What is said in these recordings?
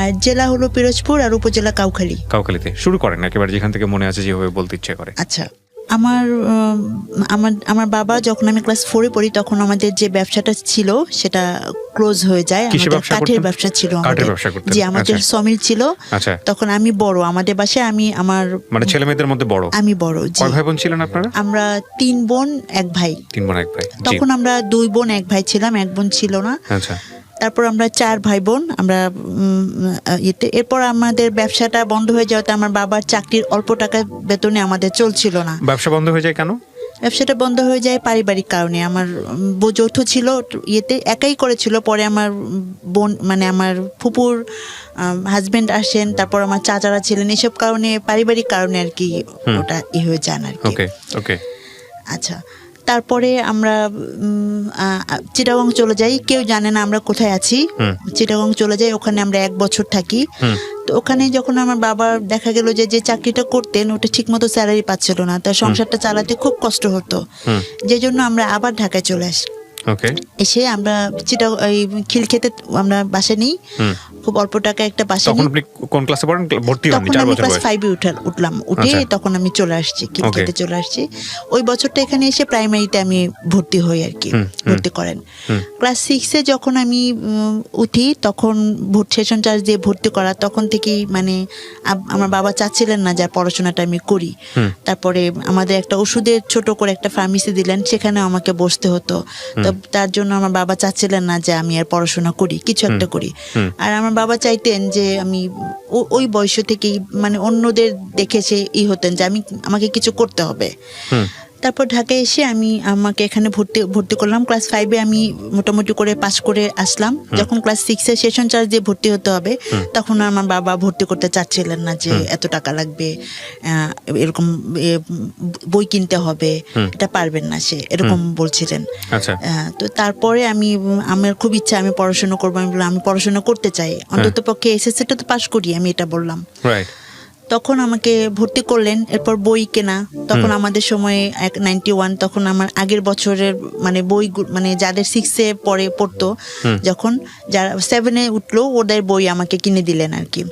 আর জেলা হলো পিরোজপুর আর উপজেলা কাউখালী। কাউখালীতে শুরু করেন একেবারে যেখান থেকে মনে আছে যেভাবে বলতে ইচ্ছে করে। আচ্ছা, আমার বাবা যখন আমি ক্লাস 4-এ পড়ি তখন আমাদের যে ব্যবসাটা ছিল সেটা ক্লোজ হয়ে যায়। আমাদের কাঠের ব্যবসা ছিল আমাদের, যে আমাদের সমিল ছিল। তখন আমি বড়, আমাদের বাসায় আমি আমার মানে ছেলে মেয়েদের মধ্যে বড়, আমি বড়। কয় ভাই বোন ছিলেন আপনারা? আমরা 3 বোন 1 ভাই। 3 বোন 1 ভাই। তখন আমরা 2 বোন 1 ভাই ছিলাম, 1 বোন ছিল না। আচ্ছা। তারপর আমরা 4 ভাই বোন। আমরা এরপর আমাদের ব্যবসাটা বন্ধ হয়ে যাওয়াতে আমার বাবার চাকরির অল্প টাকা বেতনে আমাদের চলছিল না। ব্যবসা বন্ধ হয়ে যায় কেন? ব্যবসাটা বন্ধ হয়ে যায় পারিবারিক কারণে। আমার যৌথ ছিল, একাই করেছিল। পরে আমার বোন মানে আমার ফুপুর হাজবেন্ড আসেন, তারপর আমার চাচারা ছিলেন, এসব কারণে পারিবারিক কারণে আর কি ওটা হয়ে যান আর কি। ওকে ওকে। আচ্ছা, তারপরে আমরা চিটাগং চলে যাই। কেউ জানে না আমরা কোথায় আছি। চিটাগং চলে যাই, ওখানে আমরা 1 বছর থাকি। তো ওখানে যখন আমার বাবা দেখা গেল যে চাকরিটা করতেন ওটা ঠিক মতো স্যালারি পাচ্ছিল না, তার সংসারটা চালাতে খুব কষ্ট হতো। যে জন্য আমরা আবার ঢাকায় চলে আসি। এসে আমরা খিলক্ষেতে আমরা বাসা নিই, খুব অল্প টাকা একটা বাসা নিই। কোন ক্লাসে পড়েন? ভর্তি হন? তখন আমি ক্লাস 5-এ উঠলাম। উঠে তখন আমি চলে আসছি, খিলক্ষেতে চলে আসছি। ওই বছরটা এখানে এসে প্রাইমারিতে আমি ভর্তি হই আর কি, ভর্তি করেন। ক্লাস 6-এ যখন আমি উঠি তখন সেশন চার্জ দিয়ে ভর্তি করা, তখন থেকেই মানে আমার বাবা চাচ্ছিলেন না যে পড়াশোনাটা আমি করি। তারপরে আমাদের একটা ওষুধের ছোট করে একটা ফার্মেসি দিলেন, সেখানে আমাকে বসতে হতো। তো তার জন্য আমার বাবা চাচ্ছিলেন না যে আমি আর পড়াশোনা করি, কিছু একটা করি। আর আমার বাবা চাইতেন যে আমি ওই বয়স থেকেই মানে অন্যদের দেখে সে হতেন যে আমাকে কিছু করতে হবে। তারপর ঢাকায় এসে আমাকে এখানে ভর্তি করলাম। ক্লাস 5-এ আমি মোটামুটি করে পাস করে আসলাম। যখন ক্লাস 6-এ সেশন চার্জ দিয়ে ভর্তি হতে হবে, তখন আমার বাবা ভর্তি করতে চাচ্ছিলেন না, যে এত টাকা লাগবে, এরকম বই কিনতে হবে, এটা পারবেন না সে, এরকম বলছিলেন। তো তারপরে আমার খুব ইচ্ছা আমি পড়াশোনা করবো। আমি পড়াশোনা করতে চাই, অন্তত পক্ষে এসএসসিটা তো পাস করি, আমি এটা বললাম। তখন আমাকে ভর্তি করলেন। এরপর বই কেনা, তখন আমাদের সময়ে 91, তখন আমার আগের বছরের মানে বই মানে যাদের 6-এ পড়তো, যখন যারা 7-এ উঠলো ওদের বই আমাকে কিনে দিলেন আর কি।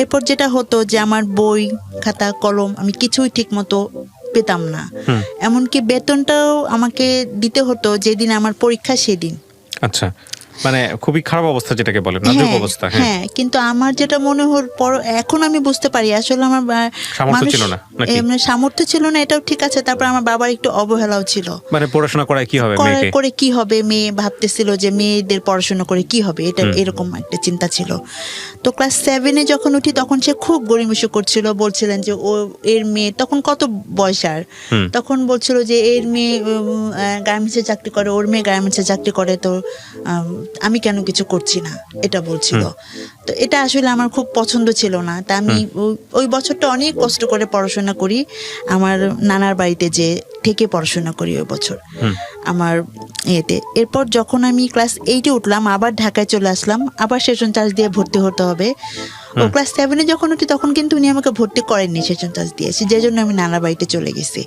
এরপর যেটা হতো যে আমার বই খাতা কলম আমি কিছুই ঠিক মতো পেতাম না, এমনকি বেতনটাও আমাকে দিতে হতো যেদিন আমার পরীক্ষা সেদিন। আচ্ছা, মানে খুবই খারাপ অবস্থা যেটাকে বলে, নাজুক অবস্থা। হ্যাঁ, কিন্তু আমার যেটা মনে হল এখন আমি বুঝতে পারি আসলে আমার সামর্থ্য ছিল না, সামর্থ্য ছিল না, এটাও ঠিক আছে। তারপর আমার বাবার একটু অবহেলাও ছিল, মানে পড়াশোনা করে কি হবে মেয়ে ভাবতেছিল যে মেয়েদের পড়াশোনা করে কি হবে, এটা এরকম একটা চিন্তা ছিল। তো ক্লাস 7-এ যখন উঠি তখন সে খুব গড়িমসি করছিল, বলছিলেন যে এর মেয়ে, তখন কত বয়স আর, তখন বলছিল যে এর মেয়ে গার্মেন্টসে চাকরি করে, ওর মেয়ে গার্মেন্টসে চাকরি করে, তো আমি কেন কিছু করছি না, এটা বলছিল। তো এটা আসলে আমার খুব পছন্দ ছিল না। তা আমি ওই বছরটা অনেক কষ্ট করে পড়াশোনা করি, আমার নানার বাড়িতে যে থেকে পড়াশোনা করি ওই বছর আমার এতে। এরপর যখন আমি ক্লাস 8-এ উঠলাম, আবার ঢাকায় চলে আসলাম, আবার সেশন চার্জ দিয়ে ভর্তি হতে হবে। ও ক্লাস 7-এ যখন উঠি তখন কিন্তু উনি আমাকে ভর্তি করেননি, সেশন চার্জ দিয়েছি, যে জন্য আমি নানার বাড়িতে চলে গেছি।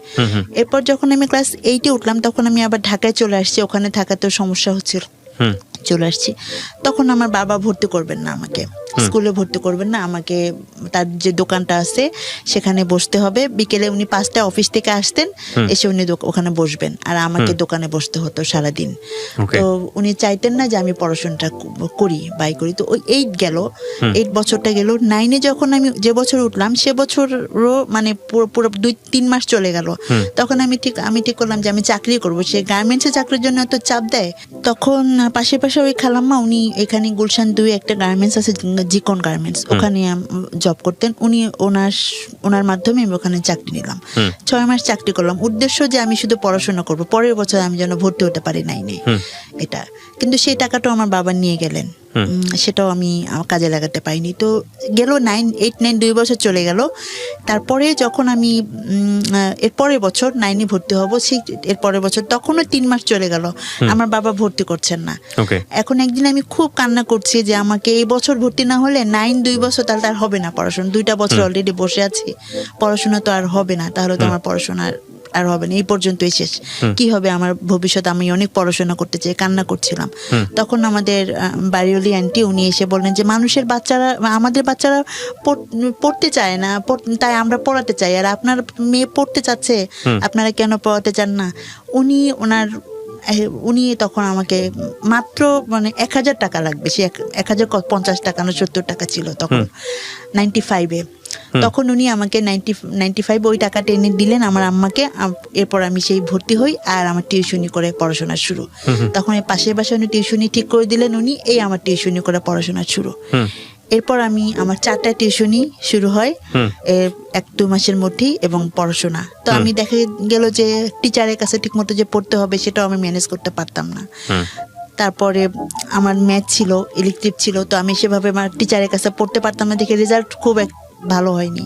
এরপর যখন আমি ক্লাস 8-এ উঠলাম তখন আমি আবার ঢাকায় চলে আসছি, ওখানে থাকাতেও সমস্যা হচ্ছিল, চলে আসছি। তখন আমার বাবা ভর্তি করবেন না আমাকে, স্কুলে ভর্তি করবেন না আমাকে, তার যে দোকানটা আছে সেখানে বসতে হবে। বিকেলে উনি 5টায় অফিস থেকে আসতেন, এসে উনি ওখানে বসবেন, আর আমাকে দোকানে বসতে হতো সারাদিন। তো উনি চাইতেন না যে আমি পড়াশোনাটা করি তো ওই 8 বছরটা গেল। 9-এ যখন আমি যে বছর উঠলাম সে বছরও মানে পুরো 2-3 মাস চলে গেল। তখন আমি ঠিক করলাম যে আমি চাকরি করবো। সে গার্মেন্টসে চাকরির জন্য এত চাপ দেয়। তখন পাশে ওই খালাম্মা, উনি এখানে গুলশান 2 একটা গার্মেন্টস আছে, জিকন গার্মেন্টস, ওখানে জব করতেন উনি। ওনার মাধ্যমে আমি ওখানে চাকরি নিলাম। 6 মাস চাকরি করলাম, উদ্দেশ্য যে আমি শুধু পড়াশোনা করবো, পরের বছর আমি যেন ভর্তি হতে পারি নাই এটা। কিন্তু সেই টাকাটাও আমার বাবা নিয়ে গেলেন, সেটাও আমি কাজে লাগাতে পারিনি। তো গেল 8, 9, 2 বছর চলে গেল। তারপরে যখন আমি এর পরের বছর 9-এ ভর্তি হব, সেই এর পরের বছর তখনও 3 মাস চলে গেল, আমার বাবা ভর্তি করছেন না। এখন একদিন আমি খুব কান্না করছি যে আমাকে এই বছর ভর্তি না হলে 9 2 বছর তাহলে আর হবে না পড়াশোনা, 2টা বছর অলরেডি বসে আছি, পড়াশোনা তো আর হবে না, তাহলে তো আমার পড়াশোনার আর হবে না, এই পর্যন্তই শেষ, কি হবে আমার ভবিষ্যৎ, আমি অনেক পড়াশোনা করতে চাই, কান্না করছিলাম। তখন আমাদের বাড়িওয়ালি আন্টি উনি এসে বললেন যে মানুষের বাচ্চারা, আমাদের বাচ্চারা পড়তে চায় না, তাই আমরা পড়াতে চাই, আর আপনার মেয়ে পড়তে চাচ্ছে, আপনারা কেন পড়াতে চান না? উনি তখন আমাকে মাত্র মানে 1,000 টাকা লাগবে, সে 1,050 টাকা না 70 টাকা ছিল তখন 95-এ। তখন উনি আমাকে 95 ওই টাকাটা এনে দিলেন আমার আম্মাকে। এরপর আমি সেই ভর্তি হই আর আমার টিউশনি করে পড়াশোনা শুরু। তখন এই পাশের বাসায় উনি টিউশনি ঠিক করে দিলেন উনি, এই আমার টিউশনি করে পড়াশোনা শুরু। এরপর আমার 4টা টিউশনি শুরু হয় 1-2 মাসের মধ্যেই, এবং পড়াশোনা। তো আমি দেখা গেল যে টিচারের কাছে ঠিক মতো যে পড়তে হবে সেটাও আমি ম্যানেজ করতে পারতাম না। তারপরে আমার ম্যাথ ছিল, ইলেকট্রিক ছিল, তো আমি সেভাবে আমার টিচারের কাছে পড়তে পারতাম না দেখে রেজাল্ট খুব ভালো হয়নি।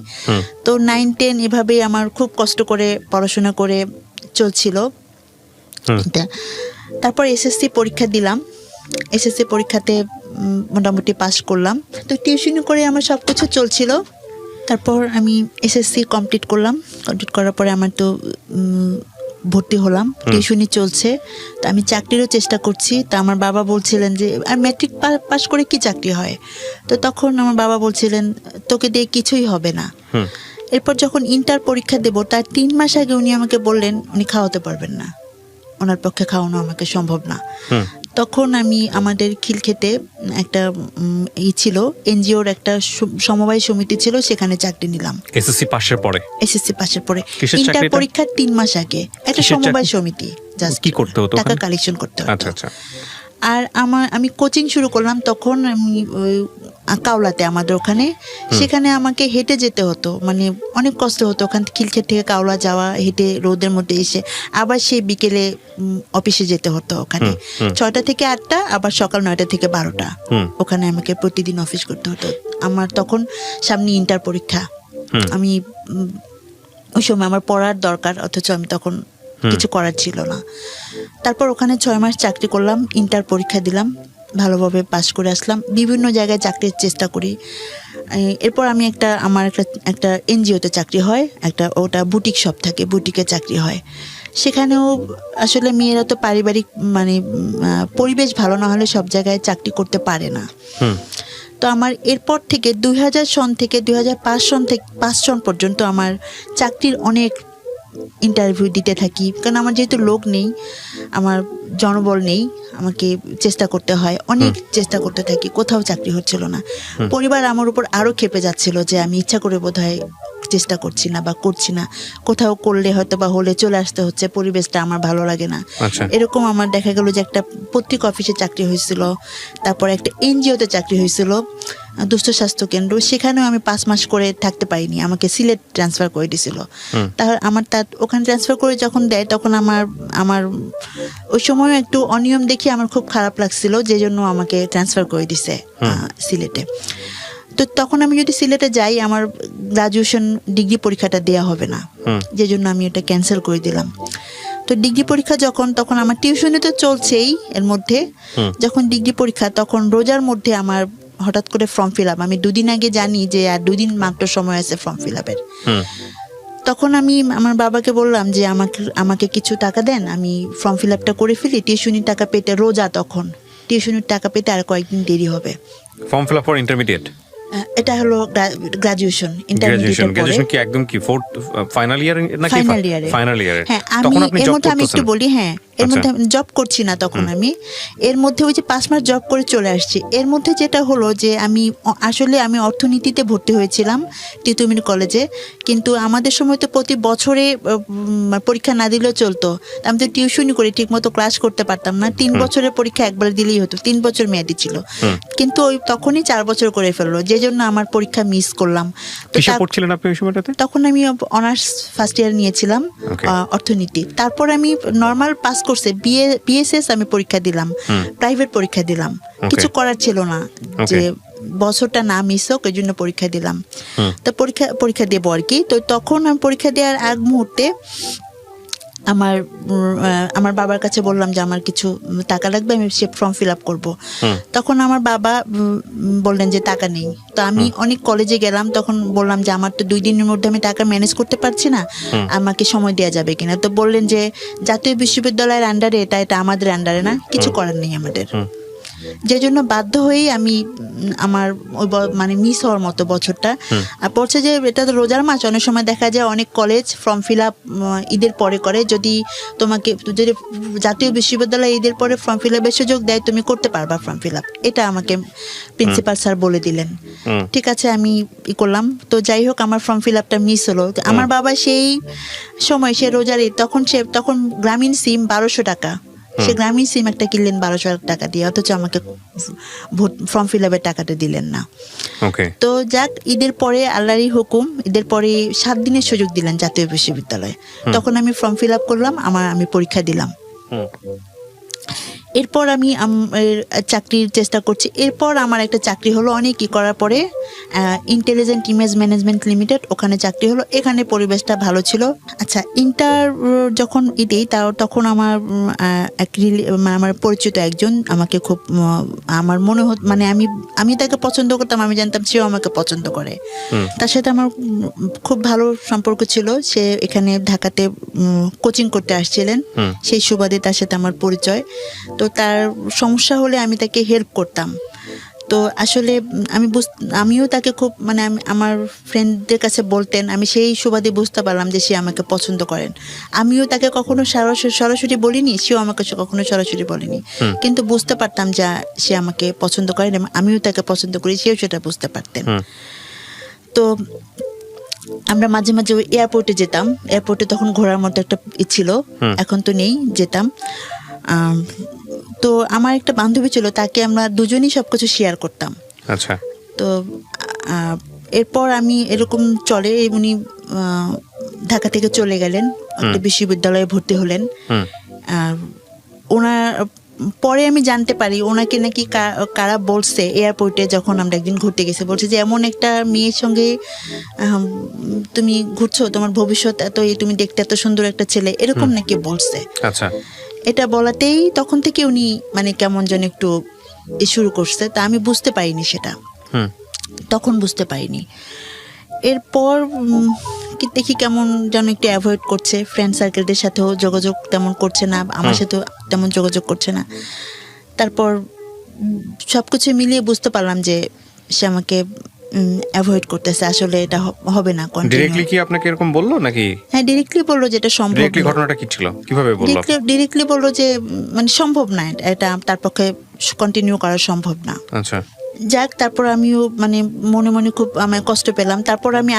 তো 9-10 এভাবেই আমার খুব কষ্ট করে পড়াশোনা করে চলছিল। তারপর এসএসসি পরীক্ষা দিলাম, এসএসসি পরীক্ষাতে মোটামুটি পাস করলাম। তো টিউশনি করে আমার সব কিছু চলছিল। তারপর আমি এসএসসি কমপ্লিট করলাম, কমপ্লিট করার পরে আমার তো ভর্তি হলাম, টিউশনি চলছে। তো আমি চাকরিরও চেষ্টা করছি। তা আমার বাবা বলছিলেন যে আর ম্যাট্রিক পাস করে কি চাকরি হয়? তো তখন আমার বাবা বলছিলেন তোকে দিয়ে কিছুই হবে না। এরপর যখন ইন্টার পরীক্ষা দেব তার 3 মাস আগে উনি আমাকে বললেন উনি খাওয়াতে পারবেন না, ওনার পক্ষে খাওয়ানো আমাকে সম্ভব না। তখন আমি আমাদের খিলক্ষেতে একটা ছিল এনজিওর একটা সমবায় সমিতি ছিল, সেখানে চাকরি নিলাম। এসএসসি পাশের পরে? এসএসসি পাশের পরে, ইন্টার পরীক্ষার 3 মাস আগে একটা সমবায় সমিতি, জাস্ট কি করতে হতো? টাকা কালেকশন করতে হতো। আচ্ছা আচ্ছা। আর আমি কোচিং শুরু করলাম তখন আমি কাওলাতে, আমাদের ওখানে, সেখানে আমাকে হেঁটে যেতে হতো, মানে অনেক কষ্ট হতো ওখান থেকে খিলক্ষেত থেকে কাওলা যাওয়া, হেঁটে রোদের মধ্যে এসে আবার সেই বিকেলে অফিসে যেতে হতো। ওখানে 6টা থেকে 8টা, আবার সকাল 9টা থেকে 12টা, ওখানে আমাকে প্রতিদিন অফিস করতে হতো। আমার তখন সামনে ইন্টার পরীক্ষা, আমি ওই সময় আমার পড়ার দরকার, অথচ আমি তখন কিছু করার ছিল না। তারপর ওখানে 6 মাস চাকরি করলাম, ইন্টার পরীক্ষা দিলাম, ভালোভাবে পাশ করে আসলাম, বিভিন্ন জায়গায় চাকরির চেষ্টা করি। এরপর আমি আমার একটা এনজিওতে চাকরি হয়, ওটা বুটিক শপ থাকে, বুটিকে চাকরি হয়। সেখানেও আসলে মেয়েরা তো পারিবারিক মানে পরিবেশ ভালো না হলে সব জায়গায় চাকরি করতে পারে না। তো আমার এরপর থেকে 2000 সন থেকে 2005 সন পর্যন্ত আমার চাকরির অনেক ইন্টারভিউ দিতে থাকি, কারণ আমার যেহেতু লোক নেই, আমার জনবল নেই, আমাকে চেষ্টা করতে হয়, অনেক চেষ্টা করতে থাকি, কোথাও চাকরি হচ্ছিল না। পরিবার আমার উপর আরও ক্ষেপে যাচ্ছিল যে আমি ইচ্ছা করে বোধহয় চেষ্টা করছি না বা করছি না, কোথাও করলে হয়তো বা হলে চলে আসতে হচ্ছে, পরিবেশটা আমার ভালো লাগে না। এরকম আমার দেখা গেল যে একটা পত্রিকা অফিসে চাকরি হয়েছিল, তারপর একটা এনজিওতে চাকরি হয়েছিল, দুস্থ স্বাস্থ্য কেন্দ্র, সেখানেও আমি 5 মাস করে থাকতে পারিনি, আমাকে সিলেট ট্রান্সফার করে দিয়েছিল। তাহলে ওখানে ট্রান্সফার করে যখন দেয় তখন আমার ওই সময় একটু অনিয়ম দেখে আমার খুব খারাপ লাগছিল, যে জন্য আমাকে ট্রান্সফার করে দিছে সিলেটে। তো তখন আমি যদি সিলেটে যাই আমার গ্রাজুয়েশন ডিগ্রি পরীক্ষাটা দেওয়া হবে না, যে জন্য আমি এটা ক্যান্সেল করে দিলাম। তো ডিগ্রি পরীক্ষা তখন আমার টিউশনি তো চলছেই, এর মধ্যে যখন ডিগ্রি পরীক্ষা তখন রোজার মধ্যে আমার হঠাৎ করে ফর্ম ফিল আপ, আমি 2 দিন আগে জানি যে আর 2 দিন মাত্র সময় আছে ফর্ম ফিল আপের। তখন আমি আমার বাবাকে বললাম যে আমাকে কিছু টাকা দেন, আমি ফর্ম ফিল আপটা করে ফেলি, টিউশনির টাকা পেতে, রোজা তখন টিউশনির টাকা পেতে আর কয়েকদিন দেরি হবে। Form fill up for intermediate, এটা হলো গ্রাজুয়েশন। গ্রাজুয়েশন কি একদম কি ফোর্থ ফাইনাল ইয়ার নাকি ফাইনাল ইয়ারে? হ্যাঁ, আমি এর মধ্যে আমি একটু বলি, হ্যাঁ এর মধ্যে জব করছি না তখন, আমি এর মধ্যে ওই যে 5 মাস জব করে চলে আসছি। এর মধ্যে যেটা হলো যে আমি অর্থনীতিতে ভর্তি হয়েছিলাম তিতুমির কলেজে, কিন্তু আমাদের সময় তো প্রতি বছরে পরীক্ষা না দিলেও চলতো, আমি তো টিউশনি করে ঠিক মতো ক্লাস করতে পারতাম না। 3 বছরের পরীক্ষা একবার দিলেই হতো, 3 বছর মেয়াদি ছিল, কিন্তু ওই তখনই 4 বছর করে ফেললো, যে জন্য আমার পরীক্ষা মিস করলাম। তো পড়ছিলেন আপনি ওই সময়টাতে? তখন আমি অনার্স ফার্স্ট ইয়ার নিয়েছিলাম অর্থনীতি। তারপর আমি নর্মাল পাস করছে, বিএসএস আমি পরীক্ষা দিলাম, প্রাইভেট পরীক্ষা দিলাম, কিছু করার ছিল না যে বছরটা না মিস হোক, এই জন্য পরীক্ষা দিলাম। তো পরীক্ষা দেবো আর কি। তো তখন আমি পরীক্ষা দেওয়ার আগ মুহূর্তে আমার বাবার কাছে বললাম যে আমার কিছু টাকা লাগবে, আমি সে ফর্ম ফিল আপ করবো। তখন আমার বাবা বললেন যে টাকা নেই। তো আমি অনেক কলেজে গেলাম, তখন বললাম যে আমার তো 2 দিনের মধ্যে আমি টাকা ম্যানেজ করতে পারছি না, আমাকে সময় দেওয়া যাবে কিনা। তো বললেন যে জাতীয় বিশ্ববিদ্যালয়ের আন্ডারে, এটা আমাদের আন্ডারে না, কিছু করার নেই আমাদের। যে জন্য বাধ্য হয়েই আমি আমার ওই মানে মিস হওয়ার মতো বছরটা। আর পড়ছে যে এটা তো রোজার মাস, অনেক সময় দেখা যায় অনেক কলেজ ফর্ম ফিল আপ ঈদের পরে করে। যদি জাতীয় বিশ্ববিদ্যালয় ঈদের পরে ফর্ম ফিল আপের সুযোগ দেয়, তুমি করতে পারবা ফর্ম ফিল আপ। এটা আমাকে প্রিন্সিপাল স্যার বলে দিলেন। ঠিক আছে, আমি করলাম। তো যাই হোক, আমার ফর্ম ফিল আপটা মিস হলো। আমার বাবা সেই সময়, সে রোজার ঈদ, তখন গ্রামীণ সিম 1200 টাকা, সে গ্রামীণ সিম একটা কিনলেন 1200 টাকা দিয়ে, অথচ আমাকে ফর্ম ফিল আপের টাকাটা দিলেন না। তো যাক, ঈদের পরে আল্লাহরই হুকুম, ঈদের পরে 7 দিনের সুযোগ দিলেন জাতীয় বিশ্ববিদ্যালয়ে। তখন আমি ফর্ম ফিল আপ করলাম, আমি পরীক্ষা দিলাম। এরপর আমি চাকরির চেষ্টা করছি। এরপর আমার একটা চাকরি হলো অনেক করার পরে, ইন্টেলিজেন্ট ইমেজ ম্যানেজমেন্ট লিমিটেড, ওখানে চাকরি হলো। এখানে পরিবেশটা ভালো ছিল। আচ্ছা, ইন্টার যখন দিই, তখন আমার পরিচিত একজন আমাকে খুব, আমার মনে হতো, মানে আমি তাকে পছন্দ করতাম, আমি জানতাম সেও আমাকে পছন্দ করে। তার সাথে আমার খুব ভালো সম্পর্ক ছিল। সে এখানে ঢাকাতে কোচিং করতে আসছিলেন, সেই সুবাদে তার সাথে আমার পরিচয়। তো তার সমস্যা হলে আমি তাকে হেল্প করতাম। তো আসলে আমিও তাকে খুব, মানে আমার ফ্রেন্ডদের কাছে বলতেন, আমি সেই সুবাদে বুঝতে পারলাম যে সে আমাকে পছন্দ করেন। আমিও তাকে কখনো সরাসরি বলিনি, সেও আমাকে কখনো সরাসরি বলেনি, কিন্তু বুঝতে পারতাম যে সে আমাকে পছন্দ করেন এবং আমিও তাকে পছন্দ করি, সেও সেটা বুঝতে পারতেন। তো আমরা মাঝে মাঝে ওই এয়ারপোর্টে যেতাম। এয়ারপোর্টে তখন ঘোরার মতো একটা ছিল, এখন তো নেই, যেতাম। তো আমার একটা বান্ধবী ছিল, তাকে আমরা দুজনই সবকিছু শেয়ার করতাম। আচ্ছা। তো এরপর আমি এরকম চলে, উনি ঢাকা থেকে চলে গেলেন, একটা বিশ্ববিদ্যালয়ে ভর্তি হলেন। ওনার পরে আমি জানতে পারি ওনাকে নাকি কারা বলছে, এয়ারপোর্টে যখন আমরা একদিন ঘুরতে গেছি, বলছে যে এমন একটা মেয়ের সঙ্গে তুমি ঘুরছো, তোমার ভবিষ্যৎ এত, তুমি দেখতে এত সুন্দর একটা ছেলে, এরকম নাকি বলছে। আচ্ছা। এটা বলাতেই তখন থেকে উনি মানে কেমন যেন একটু শুরু করছে। তা আমি বুঝতে পারিনি সেটা, তখন বুঝতে পারিনি। এরপর দেখি কেমন যেন একটু অ্যাভয়েড করছে, ফ্রেন্ড সার্কেলদের সাথেও যোগাযোগ তেমন করছে না, আমার সাথেও তেমন যোগাযোগ করছে না। তারপর সবকিছু মিলিয়ে বুঝতে পারলাম যে সে আমাকে অ্যাভয়েড করতেছে, আসলে এটা হবে না। ডাইরেক্টলি কি আপনাকে এরকম বললো নাকি? হ্যাঁ, ডাইরেক্টলি বললো যেটা সম্ভব। ডাইরেক্টলি ঘটনাটা কি ছিল, কিভাবে বললো? ডাইরেক্টলি বললো যে মানে সম্ভব না, এটা তার পক্ষে কন্টিনিউ করা সম্ভব না। আচ্ছা। যাক, তারপর আমিও মানে মনে মনে খুব আমি কষ্ট পেলাম। তারপর আমি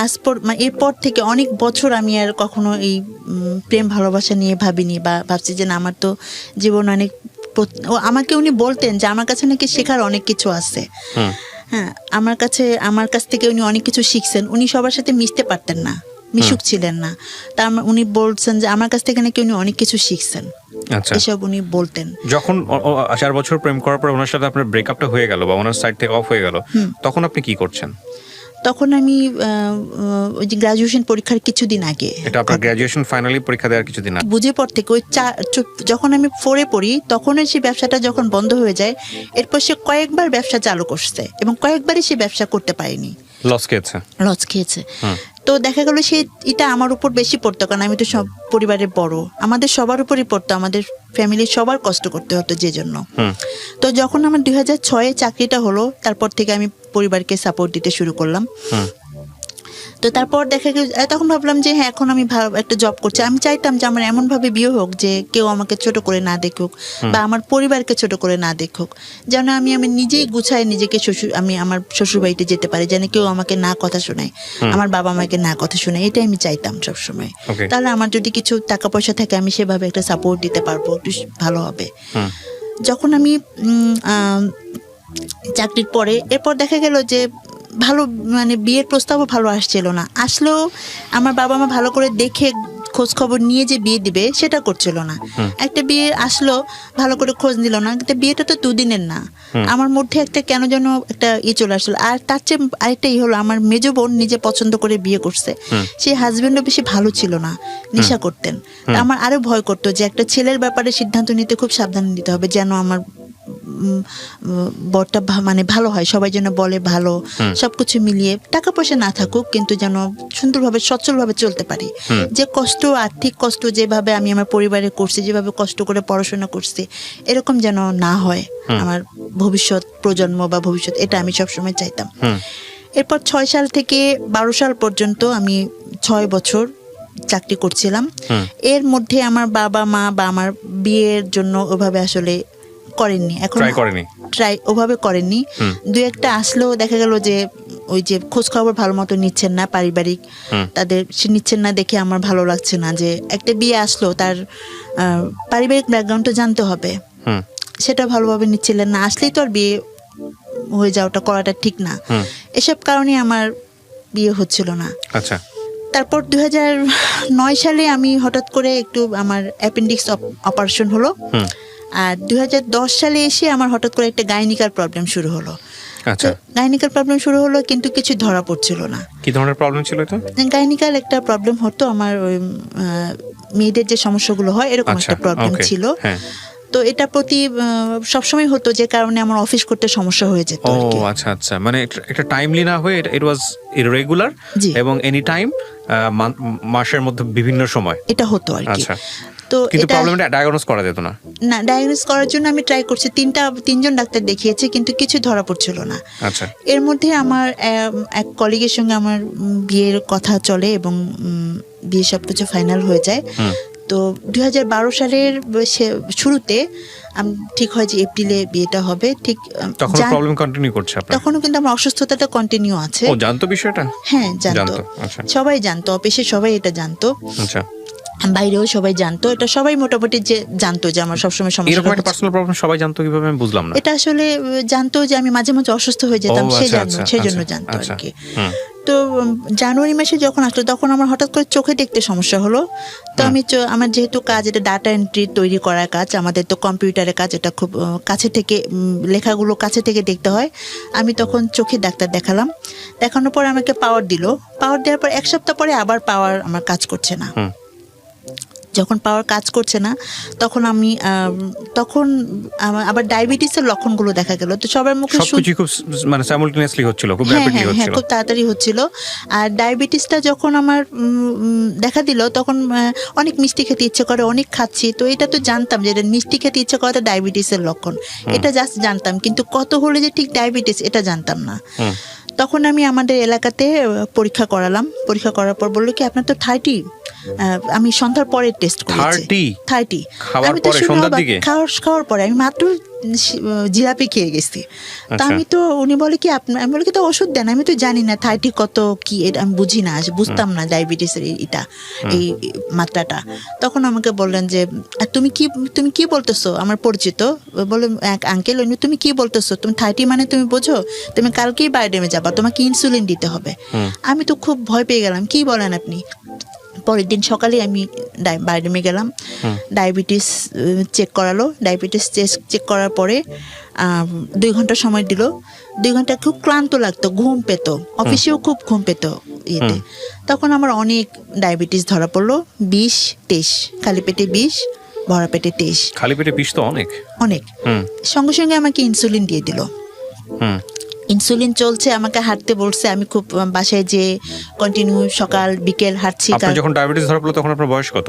এরপর থেকে অনেক বছর আমি আর কখনো এই প্রেম ভালোবাসা নিয়ে ভাবিনি, বা ভাবছি যে না, আমার তো জীবন অনেক, আমাকে উনি বলতেন যে আমার কাছে নাকি শেখার অনেক কিছু আছে। হ্যাঁ, আমার কাছ থেকে উনি অনেক কিছু শিখছেন। উনি সবার সাথে মিশতে পারতেন না, মিশুক ছিলেন না। উনি বলছেন যে আমার কাছ থেকে নাকি উনি অনেক কিছু শিখছেন। আচ্ছা। এসব উনি বলতেন। যখন 4 বছর প্রেম করার পর ওনার সাথে আপনার ব্রেকআপটা হয়ে গেল বা ওনার সাইড থেকে অফ হয়ে গেল, তখন আপনি কি করছেন? তখন আমি ওই যে গ্রাজুয়েশন পরীক্ষার কিছুদিন আগে, এটা আপনার গ্রাজুয়েশন ফাইনালি পরীক্ষা দেওয়ার কিছুদিন আগে, বুঝে পর থেকে ওই যখন আমি 4-এ পড়ি, তখন সেই ব্যবসাটা যখন বন্ধ হয়ে যায়, এরপর সে কয়েকবার ব্যবসা চালু করছে এবং কয়েকবারই সে ব্যবসা করতে পারেনি, লস খেয়েছে। তো দেখা গেল এটা আমার উপর বেশি পড়তো, কারণ আমি তো সব পরিবারের বড়, আমাদের সবার উপরই পড়তো, আমাদের ফ্যামিলির সবার কষ্ট করতে হতো যে জন্য। তো যখন আমার 2006-এ চাকরিটা হলো, তারপর থেকে আমি পরিবারকে সাপোর্ট দিতে শুরু করলাম। তো তারপর দেখা গেল, তখন ভাবলাম যে হ্যাঁ, এখন আমি ভালো একটা জব করছি, আমি চাইতাম যে আমার এমনভাবে বিয়ে হোক যে কেউ আমাকে ছোট করে না দেখুক, বা আমার পরিবারকে ছোট করে না দেখুক, যেন আমি নিজেই গুছায় নিজেকে আমি আমার শ্বশুর বাড়িতে যেতে পারি, যেন কেউ আমাকে না কথা শোনায়, আমার বাবা আমাকে না কথা শোনায়, এটাই আমি চাইতাম সবসময়। তাহলে আমার যদি কিছু টাকা পয়সা থাকে, আমি সেভাবে একটা সাপোর্ট দিতে পারবো, ভালো হবে। যখন আমি চাকরির পরে, এরপর দেখা গেল যে ভালো, মানে বিয়ের প্রস্তাবও ভালো আসছিল না, আসলেও আমার বাবা মা ভালো করে দেখে খোঁজ খবর নিয়ে যে বিয়ে দিবে সেটা করছিল না। একটা বিয়ে আসলো, ভালো করে খোঁজ নিল না, কিন্তু বিয়েটা তো দুদিনের না। আমার মধ্যে একটা কেন যেন একটা চলে আসলো। আর তার চেয়ে আরেকটা হলো, আমার মেজো বোন নিজে পছন্দ করে বিয়ে করছে, সেই হাজবেন্ডও বেশি ভালো ছিল না, নেশা করতেন। তা আমার আরো ভয় করতো যে একটা ছেলের ব্যাপারে সিদ্ধান্ত নিতে খুব সাবধানে নিতে হবে, যেন আমার বরটা মানে ভালো হয়, সবাই যেন বলে ভালো, সবকিছু মিলিয়ে টাকা পয়সা না থাকুক, কিন্তু যেন সুন্দরভাবে সচ্ছলভাবে চলতে পারি। যে কষ্ট, আর্থিক কষ্ট যেভাবে আমি আমার পরিবারে করছি, যেভাবে কষ্ট করে পড়াশোনা করছি, এরকম যেন না হয় আমার ভবিষ্যৎ প্রজন্ম বা ভবিষ্যৎ, এটা আমি সবসময় চাইতাম। এরপর 6 সাল থেকে 12 সাল পর্যন্ত আমি 6 বছর চাকরি করছিলাম। এর মধ্যে আমার বাবা মা বা আমার বিয়ের জন্য ওভাবে আসলে করেননি, এখন ট্রাই ওভাবে করেননি। দু একটা আসলেও দেখা গেল যে ওই যে খোঁজ খবর ভালো মতো নিচ্ছেন না, পারিবারিক তাদের সে নিচ্ছেন না দেখে আমার ভালো লাগছে না। যে একটা বিয়ে আসলো, তার পারিবারিক ব্যাকগ্রাউন্ডটা জানতে হবে, সেটা ভালোভাবে নিচ্ছিলেন না। আসলেই তো আর বিয়ে হয়ে যাওয়াটা করাটা ঠিক না, এসব কারণে আমার বিয়ে হচ্ছিল না। আচ্ছা। তারপর 2009 সালে আমি হঠাৎ করে একটু আমার অ্যাপেন্ডিক্স অপারেশন হলো। আর 2010 সালে এসে আমার হঠাৎ করে একটা গাইনিকাল প্রবলেম শুরু হলো। আচ্ছা। গাইনিকাল প্রবলেম শুরু হলো, কিন্তু কিছু ধরা পড়ছিল না। কি ধরনের প্রবলেম ছিল এটা? গাইনিকাল একটা প্রবলেম হতো আমার, ওই মেয়েদের যে সমস্যাগুলো হয় এরকম একটা প্রবলেম ছিল। তো এটা প্রতি সবসময় হতো, যে কারণে আমার অফিস করতে সমস্যা হয়ে যেত। ও আচ্ছা আচ্ছা, মানে একটা টাইমলি না হয়ে ইট ওয়াজ ইররেগুলার এবং এনি টাইম, মাসের মধ্যে বিভিন্ন সময় এটা হতো আর কি। তো কিন্তু প্রবলেমটা ডায়াগনোজ করা যেত না। না, ডায়াগনোজ করার জন্য আমি ট্রাই করছি, 3জন ডাক্তার দেখিয়েছি, কিন্তু কিছু ধরা পড়ছিল না। আচ্ছা। এর মধ্যে আমার এক কলিগের সঙ্গে আমার বিয়ের কথা চলে এবং বিয়ে সবকিছু ফাইনাল হয়ে যায়। তো 2012 সালের শুরুতে ঠিক হয় যে এপ্রিলে বিয়েটা হবে। ঠিক তখন প্রবলেম কন্টিনিউ করছে আপনার? তখনও কিন্তু আমার অসুস্থতাটা কন্টিনিউ আছে। ও জানতো বিষয়টা? হ্যাঁ জানতো, সবাই জানতো, অফিসে সবাই এটা জানতো। আচ্ছা। বাইরেও সবাই জানতো, এটা সবাই মোটামুটি যে জানতো যে আমার সবসময় সমস্যা। এরকম একটা পার্সোনাল প্রবলেম সবাই জানতো কিভাবে আমি বুঝলাম না। এটা আসলে জানতো যে আমি মাঝে মাঝে অসুস্থ হয়ে যেতাম, সেজন্য জানতো আর কি। তো জানুয়ারি মাসে যখন আসলো, তখন আমার হঠাৎ করে চোখে দেখতে সমস্যা হলো। তো আমি আমার যেহেতু কাজ, এটা ডাটা এন্ট্রি তৈরি করার কাজ, আমাদের তো কম্পিউটারের কাজ, এটা খুব কাছে থেকে লেখাগুলো কাছে থেকে দেখতে হয়। আমি তখন চোখে ডাক্তার দেখালাম, দেখানোর পর আমাকে পাওয়ার দিল। পাওয়ার দেওয়ার পর 1 সপ্তাহ পরে আবার পাওয়ার আমার কাজ করছে না। যখন পাওয়ার কাজ করছে না, তখন আমি আবার ডায়াবেটিসের লক্ষণগুলো দেখা গেল। তো সবার মুখে সবকিছু খুব মানে সাইমultaneously হচ্ছিল, খুব র‍্যাপিডলি হচ্ছিল, খুব তাড়াতাড়ি হচ্ছিল। আর ডায়াবেটিসটা যখন আমার দেখা দিল, তখন অনেক মিষ্টি খেতে ইচ্ছে করে, অনেক খাচ্ছি। তো এটা তো জানতাম যে মিষ্টি খেতে ইচ্ছে করাটা ডায়াবেটিসের লক্ষণ, এটা জাস্ট জানতাম, কিন্তু কত হলে যে ঠিক ডায়াবেটিস এটা জানতাম না। তখন আমি আমাদের এলাকাতে পরীক্ষা করালাম। পরীক্ষা করার পর বললো কি, আপনার তো 30। আমি সন্ধ্যার পরে টেস্ট করেছি। 30 আমি তো খাওয়ার পরে আমি মাত্র জিলাপি খেয়ে গেছি। তা আমি তো, উনি বলে কি আমি বলি কি, তো ওষুধ দেন। আমি তো জানি না 30 কত কি, আমি বুঝি না, বুঝতাম না ডায়াবেটিসের এটা এই মাত্রাটা। তখন আমাকে বললেন যে তুমি কি বলতেছো, আমার পরিচিত বলে এক আঙ্কেল, তুমি কি বলতেছো, তুমি 30 মানে তুমি বোঝো, তুমি কালকেই বায়োডেমে যাবা, তোমাকে ইনসুলিন দিতে হবে। আমি তো খুব ভয় পেয়ে গেলাম, কি বলেন আপনি। পরের দিন সকালে আমি বায়োডেমে গেলাম, ডায়াবেটিস চেক করালো। ডায়াবেটিস চেক করার পরে 2 ঘন্টা সময় দিল। 2 ঘন্টা খুব ক্লান্ত লাগতো, ঘুম পেত, অফিসেও খুব ঘুম পেত ইয়েতে। তখন আমার অনেক ডায়াবেটিস ধরা পড়লো, 20-23, খালি পেটে 20, ভরা পেটে 23। খালি পেটে 20 তো অনেক। সঙ্গে সঙ্গে আমাকে ইনসুলিন দিয়ে দিল। ইনসুলিন চলছে, আমাকে হাঁটতে বলছে। আমি খুব বাসায় যে কন্টিনিউ সকাল বিকেল হাঁটছি। আপনার যখন ডায়াবেটিস ধরা পড়লো তখন আপনার বয়স কত?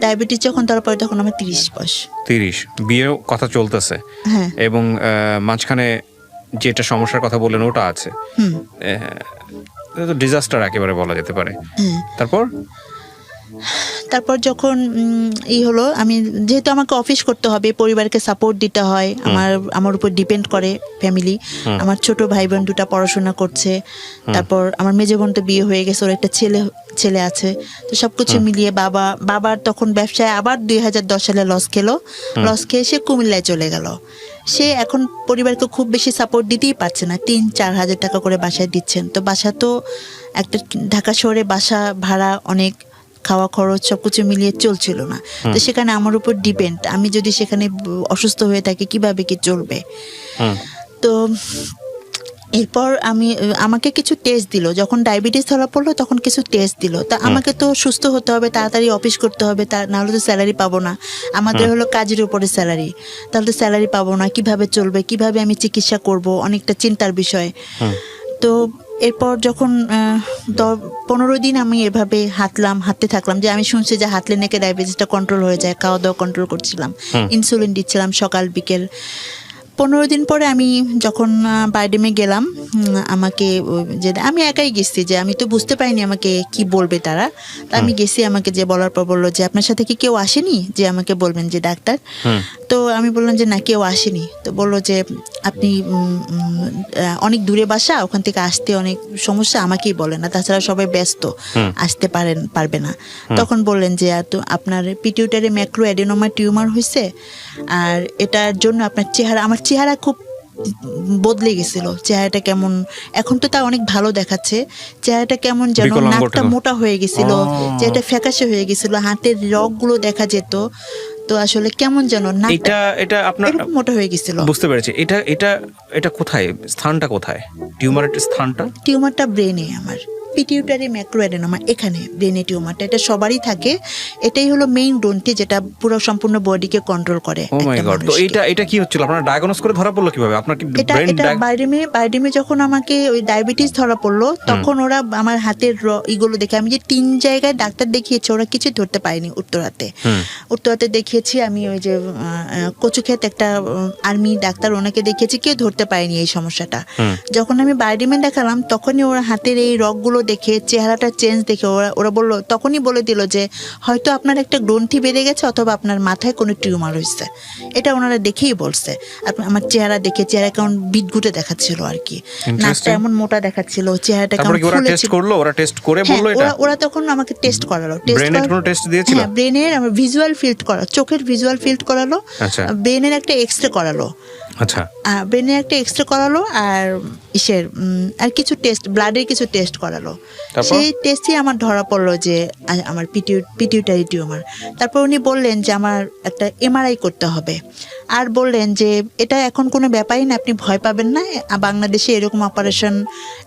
ডায়াবেটিস যখন ধরা পড়ে তখন আমার 30 বয়স। 30, বিয়ের কথা চলতেছে, এবং মাঝখানে যেটা সমস্যার কথা বললেন ওটা আছে, ডিজাস্টার একেবারে বলা যেতে পারে। তারপর যখন হলো, আমি যেহেতু আমাকে অফিস করতে হবে, পরিবারকে সাপোর্ট দিতে হয়, আমার উপর ডিপেন্ড করে ফ্যামিলি। আমার ছোট ভাই বোন 2টা পড়াশোনা করছে। তারপর আমার মেজো বোন তো বিয়ে হয়ে গেছে, ওর একটা ছেলে আছে। তো সবকিছু মিলিয়ে বাবার তখন ব্যবসায় আবার 2010 সালে লস খেয়ে সে কুমিল্লায় চলে গেল। সে এখন পরিবারকে খুব বেশি সাপোর্ট দিতেই পারছে না, 3-4 হাজার টাকা করে বাসায় দিচ্ছেন। তো বাসা তো একটা ঢাকা শহরে বাসা ভাড়া অনেক, খাওয়া খরচ সবকিছু মিলিয়ে চলছিল না। তো সেখানে আমার উপর ডিপেন্ড, আমি যদি সেখানে অসুস্থ হয়ে থাকি কিভাবে কি চলবে। তো এরপর আমাকে কিছু টেস্ট দিল, যখন ডায়াবেটিস ধরা পড়লো তখন কিছু টেস্ট দিল। তা আমাকে তো সুস্থ হতে হবে, তাড়াতাড়ি অফিস করতে হবে, নাহলে তো স্যালারি পাবো না। আমাদের হলো কাজের উপরে স্যালারি, তাহলে তো স্যালারি পাবো না, কিভাবে চলবে, কিভাবে আমি চিকিৎসা করব, অনেকটা চিন্তার বিষয়। তো এরপর যখন 15 দিন আমি এভাবে হাঁটতে থাকলাম, যে আমি শুনছি যে হাঁটলে নাকি ডায়াবেটিসটা কন্ট্রোল হয়ে যায়, খাওয়া দাওয়া কন্ট্রোল করছিলাম, ইনসুলিন দিচ্ছিলাম সকাল বিকেল। 15 দিন পরে আমি যখন বায়োডেমে গেলাম, আমাকে যে আমি একাই গেছি, যে আমি তো বুঝতে পারিনি আমাকে কি বলবে তারা। তা আমি গেছি, আমাকে যে বলার পর বললো যে আপনার সাথে কি কেউ আসেনি যে আমাকে বলবেন যে ডাক্তার। তো আমি বললাম যে না, কেউ আসেনি। তো বললো যে আপনি অনেক দূরে বাসা, ওখান থেকে আসতে অনেক সমস্যা, আমাকেই বলেন না, তাছাড়া সবাই ব্যস্ত, আসতে পারবে না। তখন বললেন যে তো আপনার পিটিউটারি ম্যাক্রো অ্যাডেনোমা টিউমার হয়েছে, আর এটার জন্য আপনার আমার চেহারা খুব বদলে গেছিল। চেহারাটা কেমন, এখন তো তা অনেক ভালো দেখাচ্ছে, চেহারাটা কেমন যেন, নাকটা মোটা হয়ে গেছিল, চেহারাটা ফ্যাকাশে হয়ে গেছিল, হাতের রগগুলো দেখা যেত। তো আসলে কেমন যেন এটা আপনার মোটা হয়ে গেছিল। বুঝতে পেরেছি। এটা কোথায়, স্থানটা কোথায় টিউমারের স্থানটা? টিউমারটা ব্রেনে, আমার পিটিউটারি ম্যাক্রো অ্যাডেনোমা, এখানে ব্রেনে টিউমারটা। এটা সবারই থাকে, এটাই হলো মেইন গ্রন্থি যেটা পুরো সম্পূর্ণ বডিকে কন্ট্রোল করে। ও মাই গড। তো এটা কি হচ্ছিল, আপনারা ডায়াগনোস করে ধরা পড়লো কিভাবে? আপনার কি ব্রেন বায়োডেমে যখন আমাকে ওই ডায়াবেটিস ধরা পড়লো, তখন ওরা আমার হাতের ইগুলো দেখে, আমি যে 3 জায়গায় ডাক্তার দেখিয়েছি, ওরা কিছু ধরতে পারেনি। উত্তরাতে দেখিয়েছি আমি, ওই যে কচুক্ষেত একটা আর্মি ডাক্তার, ওনাকে দেখিয়েছি, কেউ ধরতে পারেনি এই সমস্যাটা। যখন আমি বায়োডেমে দেখালাম, তখনই ওরা হাতের এই রগগুলো দেখে, চেহারাটা চেঞ্জ দেখে ওরা বললো, তখনই বলে দিল যে হয়তো আপনার একটা গ্রন্থি বেড়ে গেছে, অথবা আপনার মাথায় কোনো টিউমার হয়েছে। এটা ওনারা দেখেই বলছে। আমার চেহারা দেখে, চেহারা কেমন বিটগুটে দেখাচ্ছিল আর কি, নাকটা এমন মোটা দেখাচ্ছিল, চেহারাটা কেমন ফুলেছিল। ওরা তখন আমাকে টেস্ট করালো। হ্যাঁ, ব্রেনের আমার ভিজুয়াল ফিল্ড করা, চোখের ভিজুয়াল ফিল্ড করালো, ব্রেনের একটা এক্সরে করালো। আচ্ছা, ব্রেনে একটা এক্সরে করালো, আর আর কিছু টেস্ট, ব্লাডের কিছু টেস্ট করালো। সেই টেস্টে আমার ধরা পড়লো যে আমার পিটিউটারি টিউমার। তারপর উনি বললেন যে আমার একটা এমআরআই করতে হবে, আর বললেন যে এটা এখন কোনো ব্যাপারই না, আপনি ভয় পাবেন না, বাংলাদেশে এরকম অপারেশন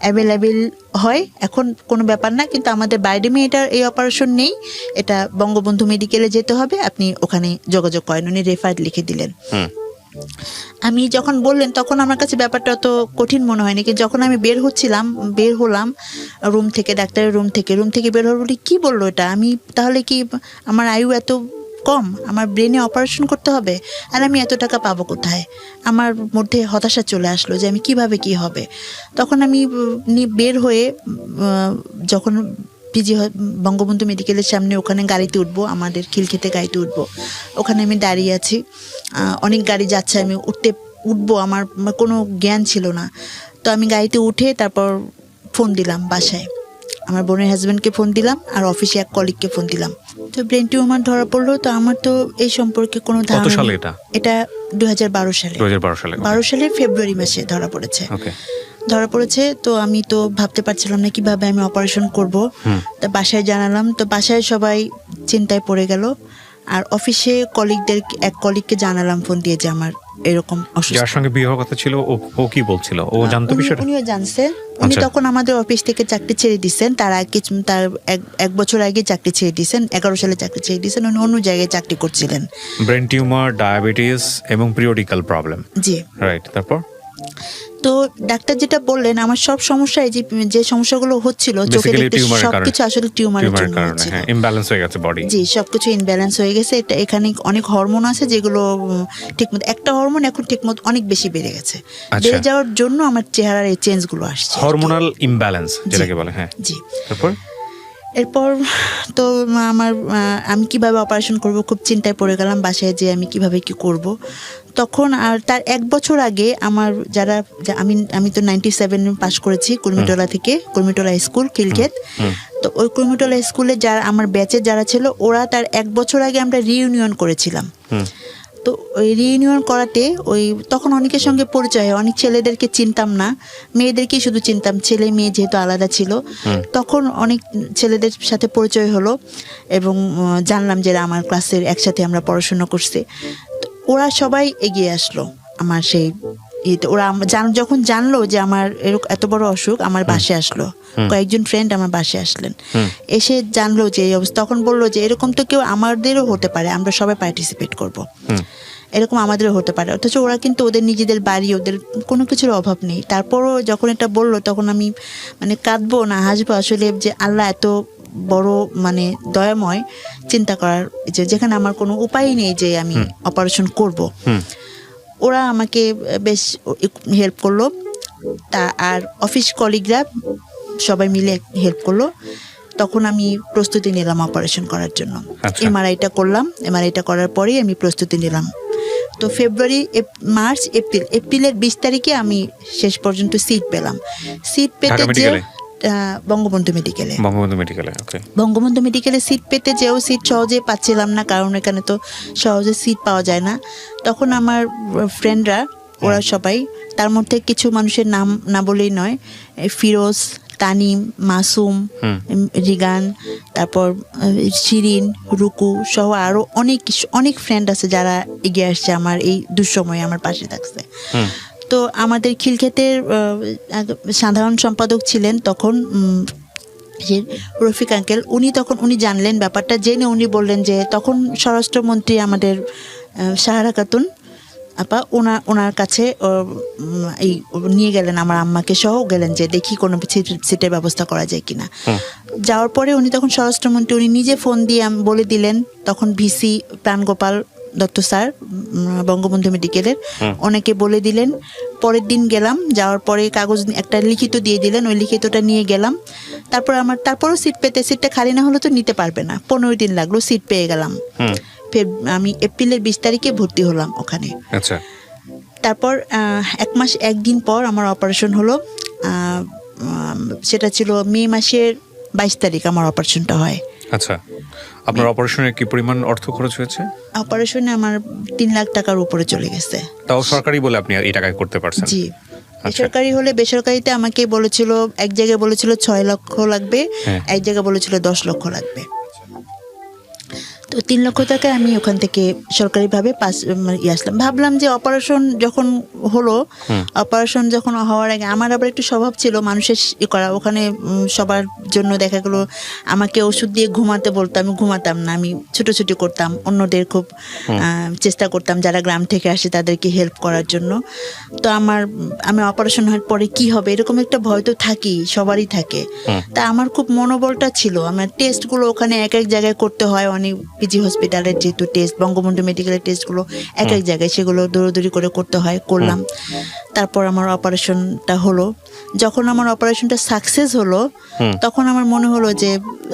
অ্যাভেলেবেল হয়, এখন কোনো ব্যাপার না। কিন্তু আমাদের বায়োডেমে এই অপারেশন নেই, এটা বঙ্গবন্ধু মেডিকেলে যেতে হবে, আপনি ওখানে যোগাযোগ করেন। উনি রেফার লিখে দিলেন। আমি যখন বললেন, তখন আমার কাছে ব্যাপারটা অত কঠিন মনে হয়নি। কিন্তু যখন আমি বের হলাম রুম থেকে, ডাক্তারের রুম থেকে বের হল, বলি কি বললো এটা, আমি তাহলে কি, আমার আয়ু এত কম, আমার ব্রেনে অপারেশন করতে হবে, আর আমি এত টাকা পাবো কোথায়? আমার মধ্যে হতাশা চলে আসলো যে আমি কিভাবে কি হবে। তখন আমি বের হয়ে যখন বঙ্গবন্ধু মেডিকেলের সামনে, ওখানে গাড়িতে উঠবো, আমাদের খিলক্ষেতে গাড়িতে উঠবো, ওখানে আমি দাঁড়িয়ে আছি, অনেক গাড়ি যাচ্ছে, আমি উঠবো, আমার কোনো জ্ঞান ছিল না। তো আমি গাড়িতে উঠে তারপর ফোন দিলাম বাসায়, আমার বোনের হাজব্যান্ডকে ফোন দিলাম, আর অফিসে এক কলিগকে ফোন দিলাম। তো ব্রেন টিউমার ধরা পড়লো। তো আমার তো এই সম্পর্কে কোনো ধারণা নেই। এটা 2012 সালে 12 সালের ফেব্রুয়ারি মাসে ধরা পড়েছে। তো আমি তো ভাবতে পারছিলাম না কিভাবে আমি অপারেশন করব। তা বাসায় জানালাম, তো বাসায় সবাই চিন্তায় পড়ে গেল। আর অফিসে এক কলিগকে জানালাম ফোন দিয়ে যে আমার এরকম অসুস্থ। যার সঙ্গে বিয়ে হওয়ার কথা ছিল, ও কি বলছিল? ও জানতো বিষয়টা? উনিও জানছে। উনি তখন আমাদের অফিস থেকে চাকরি ছেড়ে দিয়েছেন, তার এক বছর আগে চাকরি ছেড়ে দিয়েছেন, 11 সালে চাকরি ছেড়ে দিয়েছেন, উনি অন্য জায়গায় চাকরি করছিলেন। ব্রেন টিউমার, ডায়াবেটিস এবং পিরিয়ডিক্যাল প্রবলেম। জি, রাইট। তারপর তো ডাক্তার যেটা বললেন, আমার সব সমস্যা, যে সমস্যাগুলো হচ্ছিল চোখে দেখতে, সবকিছু আসলে টিউমারের জন্য হচ্ছিল। ইমব্যালেন্স হয়ে গেছে বডি। জি, সবকিছু ইমব্যালেন্স হয়ে গেছে। এখানে অনেক হরমোন আছে যেগুলো ঠিকমতো, একটা হরমোন এখন ঠিকমতো অনেক বেশি বেড়ে গেছে, বেড়ে যাওয়ার জন্য আমার চেহারার এই চেঞ্জগুলো আসছে, হরমোনাল ইমব্যালেন্স যেটাকে বলে। হ্যাঁ, জি। এরপর তো আমি কিভাবে অপারেশন করব, খুব চিন্তায় পড়ে গেলাম বাসায়, যে আমি কিভাবে কি করব। তখন আর তার 1 বছর আগে আমার আমি তো 97 পাস করেছি কুর্মিটোলা থেকে, কুর্মিটোলা স্কুল খিলক্ষেত। তো ওই কুর্মিটোলা স্কুলে যারা আমার ব্যাচে যারা ছিল, ওরা তার 1 বছর আগে আমরা রিইউনিয়ন করেছিলাম। তো ওই রিইউনিয়ন করাতে ওই তখন অনেকের সঙ্গে পরিচয় হয়, অনেক ছেলেদেরকে চিনতাম না, মেয়েদেরকেই শুধু চিনতাম, ছেলে মেয়ে যেহেতু আলাদা ছিল। তখন অনেক ছেলেদের সাথে পরিচয় হলো এবং জানলাম যে আমার ক্লাসের একসাথে আমরা পড়াশোনা করছি। তো ওরা সবাই এগিয়ে আসলো আমার সেই ইয়েতে। ওরা যখন জানলো যে আমার এরকম এত বড় অসুখ, আমার বাসায় আসলো, কয়েকজন ফ্রেন্ড আমার বাসায় আসলেন, এসে জানলো যে এই অবস্থা। তখন বললো যে এরকম তো কেউ আমাদেরও হতে পারে, আমরা সবাই পার্টিসিপেট করব, এরকম আমাদেরও হতে পারে। অথচ ওরা কিন্তু ওদের নিজেদের বাড়ি, ওদের কোনো কিছুর অভাব নেই। তারপরও যখন এটা বললো তখন আমি মানে কাঁদবো না হাসবো আসলে, যে আল্লাহ এত বড় মানে দয়াময়, চিন্তা করার যে যেখানে আমার কোনো উপায় নেই যে আমি অপারেশন করব। ওরা আমাকে বেশ হেল্প করলো, তা আর অফিস কলিগরা সবাই মিলে হেল্প করলো। তখন আমি প্রস্তুতি নিলাম অপারেশন করার জন্য। এমআরআইটা করলাম, এমআরআইটা করার পরেই আমি প্রস্তুতি নিলাম। তো ফেব্রুয়ারি, মার্চ, এপ্রিলের 20 তারিখে আমি শেষ পর্যন্ত সিট পেলাম। সিট পেতে যে বঙ্গবন্ধু মেডিকেলে, বঙ্গবন্ধু মেডিকেলে সিট পেতে যেও সিট সহজে পাচ্ছিলাম না, কারণ এখানে তো সহজে সিট পাওয়া যায় না। তখন আমার ফ্রেন্ডরা, ওরা সবাই, তার মধ্যে কিছু মানুষের নাম না বলেই নয়, ফিরোজ, তানিম, মাসুম, রিগান, তারপর শিরিন, রুকু সহ আরো অনেক ফ্রেন্ড আছে যারা এগিয়ে আসছে আমার এই দুঃসময়ে আমার পাশে থাকছে। তো আমাদের খিলক্ষেতের সাধারণ সম্পাদক ছিলেন তখন যে রফিক আঙ্কেল, উনি জানলেন ব্যাপারটা, জেনে উনি বললেন যে, তখন স্বরাষ্ট্রমন্ত্রী আমাদের সাহারা খাতুন আপা, ওনার কাছে এই নিয়ে গেলেন, আমার আম্মাকে সহ গেলেন যে দেখি কোনো সিটের ব্যবস্থা করা যায় কিনা। যাওয়ার পরে উনি তখন স্বরাষ্ট্রমন্ত্রী, উনি নিজে ফোন দিয়ে বলে দিলেন, তখন ভিসি প্রাণগোপাল দত্ত স্যার বঙ্গবন্ধু মেডিকেলের, ওনাকে বলে দিলেন। পরের দিন গেলাম, যাওয়ার পরে কাগজ একটা লিখিত দিয়ে দিলেন, ওই লিখিতটা নিয়ে গেলাম। তারপরও সিটটা খালি না হলে তো নিতে পারবে না, 15 দিন লাগলো, সিট পেয়ে গেলাম। আমি এপ্রিলের 20 তারিখে ভর্তি হলাম ওখানে। আচ্ছা। তারপর 1 মাস 1 দিন পর আমার অপারেশন হলো। সেটা ছিল মে মাসের 22 তারিখ আমার অপারেশনটা হয়। আচ্ছা, আপনার অপারেশনে কি পরিমাণ অর্থ খরচ হয়েছে? অপারেশনে আমার 3 লাখ টাকার উপরে চলে গেছে। তাও সরকারি বলে আপনি এই টাকায় করতে পারছেন? জি। বেসরকারি হলে, বেসরকারিতে আমাকে বলেছিল, এক জায়গায় বলেছিল 6 লক্ষ লাগবে, এক জায়গায় বলেছিল 10 লক্ষ লাগবে। তো 3 লক্ষ টাকা আমি ওখান থেকে সরকারিভাবে আসলাম। ভাবলাম যে অপারেশন যখন হলো, অপারেশন যখন হওয়ার আগে আমার আবার একটু স্বভাব ছিল মানুষের করা, ওখানে সবার জন্য দেখা গেলো আমাকে ওষুধ দিয়ে ঘুমাতে বলতো, আমি ঘুমাতাম না, আমি ছুটোছুটি করতাম, অন্যদের খুব চেষ্টা করতাম যারা গ্রাম থেকে আসে তাদেরকে হেল্প করার জন্য। তো আমি অপারেশন হওয়ার পরে কি হবে এরকম একটা ভয় তো থাকি, সবারই থাকে। তা আমার খুব মনোবলটা ছিল। আমার টেস্টগুলো ওখানে এক এক জায়গায় করতে হয়, অনেক পিজি হসপিটালের যেহেতু টেস্ট, বঙ্গবন্ধু মেডিকেলের টেস্টগুলো এক এক জায়গায়, সেগুলো দৌড়দৌড়ি করে করতে হয়, করলাম। তারপর আমার অপারেশনটা হলো। যখন আমার অপারেশনটা সাকসেস হলো, তখন আমার মনে হলো যে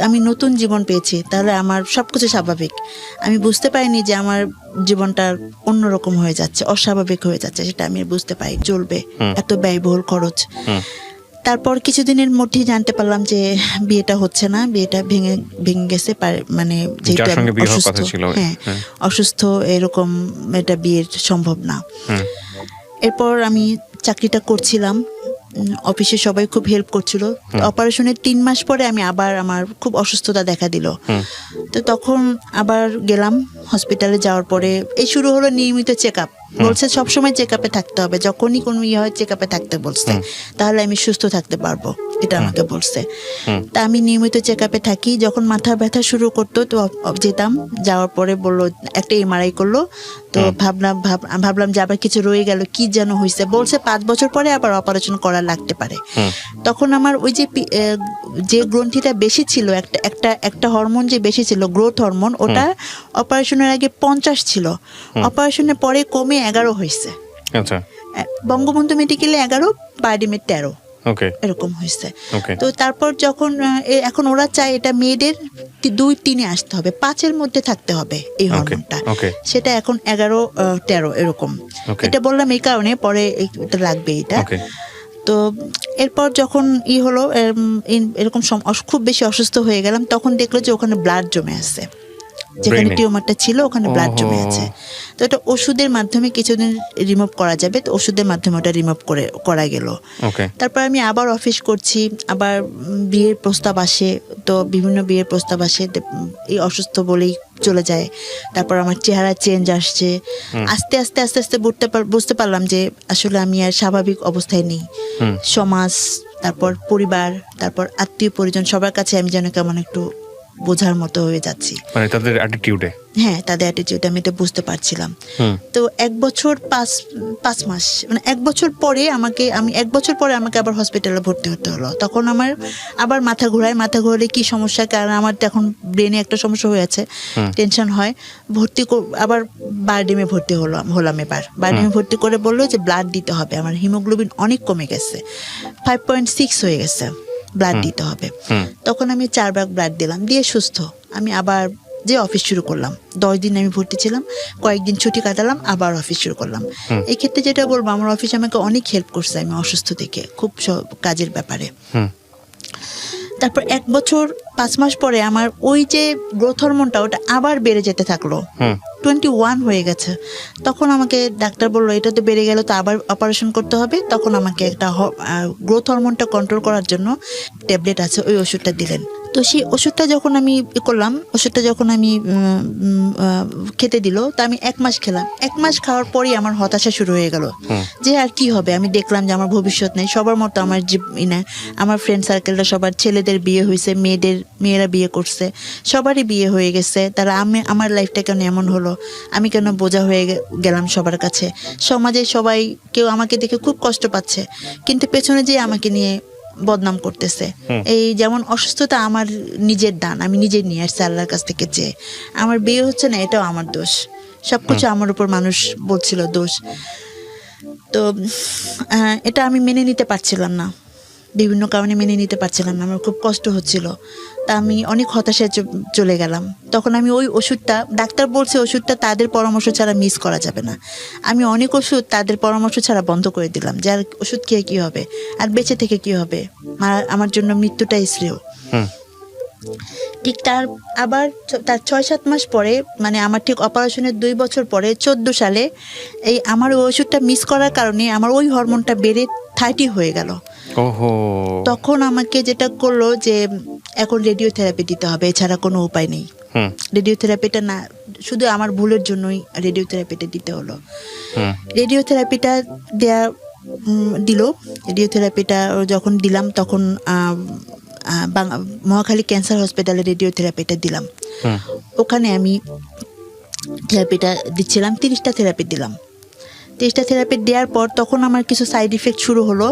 আমি নতুন জীবন পেয়েছি, তাহলে আমার সবকিছু স্বাভাবিক। আমি বুঝতে পারিনি যে আমার জীবনটা অন্যরকম হয়ে যাচ্ছে, অস্বাভাবিক হয়ে যাচ্ছে, সেটা আমি বুঝতে পারি। চলবে, এত ব্যয়বহুল খরচ। তারপর কিছুদিনের মধ্যেই জানতে পারলাম যে বিয়েটা হচ্ছে না, বিয়েটা ভেঙে গেছে, মানে যেহেতু আমি অসুস্থ, এরকম এটা বিয়ের সম্ভব না। এরপর আমি চাকরিটা করছিলাম, অফিসে সবাই খুব হেল্প করছিল। অপারেশনের 3 মাস পরে আমার খুব অসুস্থতা দেখা দিল। তো তখন আবার গেলাম হসপিটালে। যাওয়ার পরে এই শুরু হলো নিয়মিত চেক আপ। বলছে সবসময় চেক আপে থাকতে হবে, যখনই কোনো হয় চেক আপে থাকতে বলছে, তাহলে আমি সুস্থ থাকতে পারবো, এটা আমাকে বলছে। তা আমি নিয়মিত চেক আপে থাকি। যখন মাথা ব্যথা শুরু করতো তো যেতাম, যাওয়ার পরে বললো একটা এমআরআই করলো। তো ভাবলাম যে আবার কিছু রয়ে গেল, কি যেন হয়েছে। বলছে 5 বছর পরে আবার অপারেশন করা লাগতে পারে। তখন আমার ওই যে গ্রন্থিটা বেশি ছিল, একটা হরমোন যে বেশি ছিল, গ্রোথ হরমোন, ওটা অপারেশনের আগে 50 ছিল, অপারেশনের পরে কমে 11 হয়েছে। আচ্ছা। বঙ্গবন্ধু মেডিকেলে 11, বারডিমের 13, এরকম হয়েছে। তো তারপর যখন এখন ওরা চায় এটা মেয়েদের 2-3 আসতে হবে, 5-এর মধ্যে থাকতে হবে এই হরমোনটা, সেটা এখন 11-13 এরকম। এটা বললাম এই কারণে, পরে এটা লাগবে এটা। তো এরপর যখন হলো এরকম খুব বেশি অসুস্থ হয়ে গেলাম, তখন দেখলো যে ওখানে ব্লাড জমে আছে। যেখানে Brain এ? টিউমারটা ছিল ওখানে ব্লাড জমে আছে। তো এটা ওষুধের মাধ্যমে কিছুদিন রিমুভ করা যাবে, তো ওষুধের মাধ্যমে ওটা রিমুভ করা গেল। ওকে। তারপর আমি আবার অফিস করছি, আবার বিয়ের প্রস্তাব আসে, তো বিভিন্ন বিয়ের প্রস্তাব আসে, এই অসুস্থ বলেই চলে যায়। তারপর আমার চেহারা চেঞ্জ আসছে, আস্তে আস্তে আস্তে আস্তে বুঝতে পারলাম যে আসলে আমি আর স্বাভাবিক অবস্থায় নেই। সমাজ, তারপর পরিবার, তারপর আত্মীয় পরিজন, সবার কাছে আমি যেন কেমন একটু বোঝার মতো হয়ে যাচ্ছি। মানে তাদের অ্যাটিটিউডে? হ্যাঁ, তাদের অ্যাটিটিউড আমি এটা বুঝতে পারছিলাম। তো 1 বছর 5 মাস, মানে 1 বছর পরে আমাকে আবার হসপিটালে ভর্তি হতে হলো। তখন আমার আবার মাথা ঘোরালে কি সমস্যা, কারণ আমার এখন ব্রেনে একটা সমস্যা হয়ে আছে, টেনশন হয়। আবার বারডিমে ভর্তি হলাম এবার। বারডিমে ভর্তি করে বললো যে ব্লাড দিতে হবে, আমার হিমোগ্লোবিন অনেক কমে গেছে, 5.6 হয়ে গেছে, ব্লাড দিতে হবে। তখন আমি 4 ভাগ ব্লাড দিলাম, দিয়ে সুস্থ আমি আবার যে অফিস শুরু করলাম। 10 দিন আমি ভর্তি ছিলাম, কয়েকদিন ছুটি কাটালাম, আবার অফিস শুরু করলাম। এই ক্ষেত্রে যেটা বলবো, আমার অফিস আমাকে অনেক হেল্প করছে আমি অসুস্থ থেকে, খুব কাজের ব্যাপারে। তারপর 1 বছর 5 মাস পরে আমার ওই যে গ্রোথ হরমোনটা ওটা আবার বেড়ে যেতে থাকলো, 21 হয়ে গেছে। তখন আমাকে ডাক্তার বললো এটা তো বেড়ে গেল, তো আবার অপারেশন করতে হবে। তখন আমাকে একটা গ্রোথ হরমোনটা কন্ট্রোল করার জন্য ট্যাবলেট আছে, ওই ওষুধটা দিলেন। তো সেই ওষুধটা যখন আমি খেতে দিল, তো আমি 1 মাস খেলাম। 1 মাস খাওয়ার পরই আমার হতাশা শুরু হয়ে গেল, যে আর কি হবে। আমি দেখলাম যে আমার ভবিষ্যৎ নেই, সবার মতো আমার ফ্রেন্ড সার্কেলটা সবার ছেলেদের বিয়ে হয়েছে, মেয়েরা বিয়ে করছে, সবারই বিয়ে হয়ে গেছে। তারা আমার লাইফটা কেন এমন হলো, আমি কেন বোঝা হয়ে গেলাম সবার কাছে। সমাজে সবাই কেউ আমাকে দেখে খুব কষ্ট পাচ্ছে, কিন্তু পেছনে যে আমাকে নিয়ে বদনাম করতেছে। এই যেমন অসুস্থতা আমার নিজের দান, আমি নিজে নিয়ে আসছি আল্লাহর কাছ থেকে চেয়ে। আমার বিয়ে হচ্ছে না, এটাও আমার দোষ, সবকিছু আমার উপর মানুষ বলছিল দোষ। তো এটা আমি মেনে নিতে পারছিলাম না, বিভিন্ন কারণে মেনে নিতে পারছিলাম না, আমার খুব কষ্ট হচ্ছিল। তা আমি অনেক হতাশায় চলে গেলাম। তখন আমি ওই ওষুধটা, ডাক্তার বলছে ওষুধটা তাদের পরামর্শ ছাড়া মিস করা যাবে না। আমি অনেক ওষুধ তাদের পরামর্শ ছাড়া বন্ধ করে দিলাম, যে আর ওষুধ খেয়ে কী হবে, আর বেঁচে থেকে কী হবে, আমার জন্য মৃত্যুটাই শ্রেয়। ঠিক তার 6-7 মাস পরে, মানে আমার ঠিক অপারেশনের 2 বছর পরে 14 সালে এই আমার ওই ওষুধটা মিস করার কারণে আমার ওই হরমোনটা বেড়ে 30 হয়ে গেল। তখন আমাকে যেটা করলো যে এখন রেডিওথেরাপি দিতে হবে, এছাড়া কোনো উপায় নেই। রেডিওথেরাপিটা না, শুধু আমার ভুলের জন্যই রেডিওথেরাপিটা দিতে হলো। রেডিওথেরাপিটা রেডিওথেরাপিটা যখন দিলাম, তখন মহাখালী ক্যান্সার হসপিটালে রেডিওথেরাপিটা দিলাম। ওখানে আমি থেরাপিটা দিচ্ছিলাম, 30টা থেরাপি দিলাম। 30টা থেরাপি দেওয়ার পর তখন আমার কিছু সাইড ইফেক্ট শুরু হলো,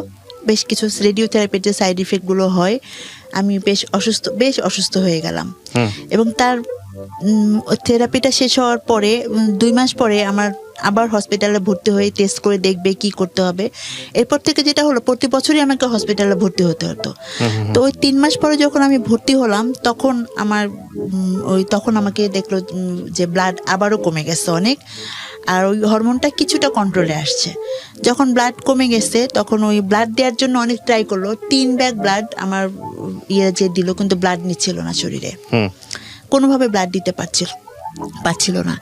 বেশ কিছু রেডিওথেরাপির যে সাইড ইফেক্টগুলো হয়, আমি বেশ অসুস্থ হয়ে গেলাম। এবং তার থেরাপিটা শেষ হওয়ার পরে 2 মাস পরে আমার আবার হসপিটালে ভর্তি হয়ে টেস্ট করে দেখবে কি করতে হবে। এরপর থেকে যেটা হলো, প্রতি বছরই আমাকে হসপিটালে ভর্তি হতে হতো। তো ওই 3 মাস পরে যখন আমি ভর্তি হলাম, তখন আমাকে দেখলো যে ব্লাড আবারও কমে গেছে অনেক, আর ওই হরমোনটা কিছুটা কন্ট্রোলে আসছে। যখন ব্লাড কমে গেছে, তখন ওই ব্লাড দেওয়ার জন্য অনেক ট্রাই করলো, 3 ব্যাগ ব্লাড আমার যে দিল, কিন্তু ব্লাড নিচ্ছিল না শরীরে, কোনোভাবে ব্লাড দিতে পারছিল না।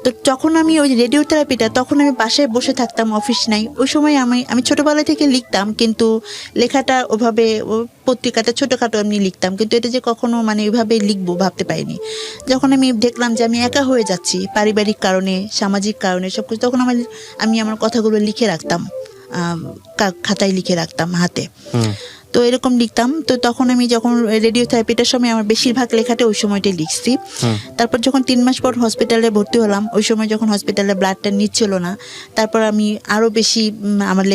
তো যখন আমি ওই রেডিওথেরাপিটা, তখন আমি বাসায় বসে থাকতাম, অফিস নাই। ওই সময় আমি ছোটোবেলা থেকে লিখতাম, কিন্তু লেখাটা ওভাবে পত্রিকাতে ছোটোখাটো এমনি লিখতাম, কিন্তু এটা যে কখনো মানে ওইভাবে লিখবো ভাবতে পারিনি। যখন আমি দেখলাম যে আমি একা হয়ে যাচ্ছি, পারিবারিক কারণে, সামাজিক কারণে, সব কিছু, তখন আমি আমার কথাগুলো লিখে রাখতাম, খাতায় লিখে রাখতাম হাতে। তো এরকম লিখতাম। তো তখন আমি যখন রেডিওথেরাপিটার সময় আমার বেশিরভাগ লেখাটা ওই সময়টাই লিখছি। তারপর যখন 3 মাস পর হসপিটালে ভর্তি হলাম, ওই সময় যখন হসপিটালে ব্লাডটা নিচ্ছিল না, তারপর আমি আরও বেশি আমার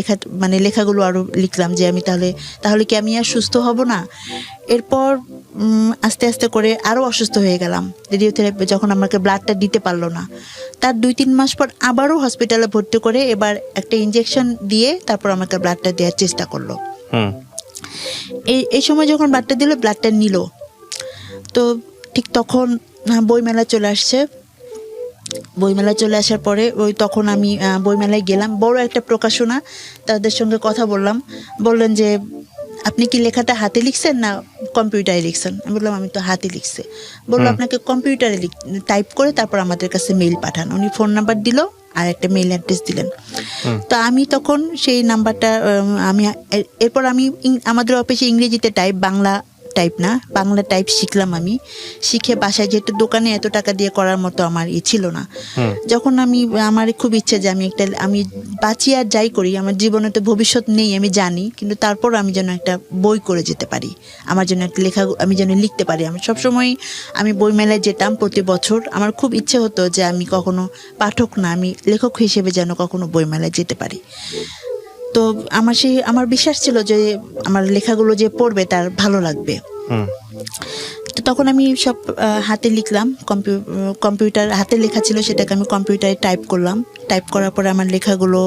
লেখাগুলো আরও লিখলাম, যে আমি তাহলে কি আমি আর সুস্থ হব না। এরপর আস্তে আস্তে করে আরও অসুস্থ হয়ে গেলাম। রেডিওথেরাপি যখন আমাকে ব্লাডটা দিতে পারলো না, তার 2-3 মাস পর আবারও হসপিটালে ভর্তি করে এবার একটা ইঞ্জেকশন দিয়ে তারপর আমাকে ব্লাডটা দেওয়ার চেষ্টা করলো। এই সময় যখন ব্লাডটা দিল, ব্লাডটা নিল, তো ঠিক তখন বইমেলা চলে আসছে। বইমেলা চলে আসার পরে তখন আমি বইমেলায় গেলাম, বড় একটা প্রকাশনা, তাদের সঙ্গে কথা বললেন যে আপনি কি লেখাটা হাতে লিখছেন না কম্পিউটারে লিখছেন। আমি বললাম আমি তো হাতে লিখছি। বললো আপনাকে কম্পিউটারে টাইপ করে তারপর আমাদের কাছে মেইল পাঠান। উনি ফোন নাম্বার দিল আর একটা মেইল অ্যাড্রেস দিলেন। তো আমি তখন সেই নাম্বারটা এরপর আমি আমাদের অফিসে ইংরেজিতে টাইপ, বাংলা টাইপ না, বাংলা টাইপ শিখলাম। আমি শিখে বাসায়, যেহেতু দোকানে এত টাকা দিয়ে করার মতো আমার ছিল না, যখন আমার খুব ইচ্ছে যে আমি বাঁচি আর যাই করি, আমার জীবনে তো ভবিষ্যৎ নেই আমি জানি, কিন্তু তারপর আমি যেন একটা বই করে যেতে পারি, আমার জন্য একটা লেখা আমি যেন লিখতে পারি। আমি সবসময় বই মেলায় যেতাম প্রতি বছর। আমার খুব ইচ্ছে হতো যে আমি কখনো পাঠক না, আমি লেখক হিসেবে যেন কখনো বই মেলায় যেতে পারি। তো আমার বিশ্বাস ছিল যে আমার লেখাগুলো যে পড়বে তার ভালো লাগবে। তো তখন আমি সব হাতে লিখলাম, কম্পিউটার হাতে লেখা ছিল, সেটাকে আমি কম্পিউটারে টাইপ করলাম। টাইপ করার পরে আমার লেখাগুলো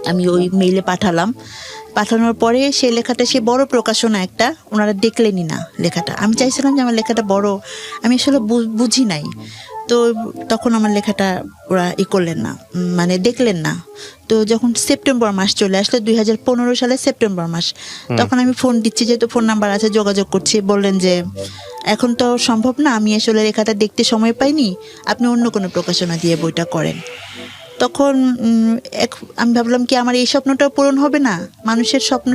আমি ওই মেইলে পাঠানোর পরে সেই লেখাটা, সে বড় প্রকাশনা একটা, ওনারা দেখলেনই না লেখাটা। আমি চাইছিলাম যে আমার লেখাটা বড়, আমি আসলে বুঝি নাই। তো তখন আমার লেখাটা ওরা করলেন না, দেখলেন না। তো যখন সেপ্টেম্বর মাস চলে আসলো, 2015 সালে সেপ্টেম্বর মাস, তখন আমি ফোন দিচ্ছি, যেহেতু ফোন নাম্বার আছে, যোগাযোগ করছি। বললেন যে এখন তো সম্ভব না, আমি আসলে লেখাটা দেখতে সময় পাইনি, আপনি অন্য কোনো প্রকাশনা দিয়ে বইটা করেন। তখন আমি ভাবলাম কি আমার এই স্বপ্নটাও পূরণ হবে না? মানুষের স্বপ্ন,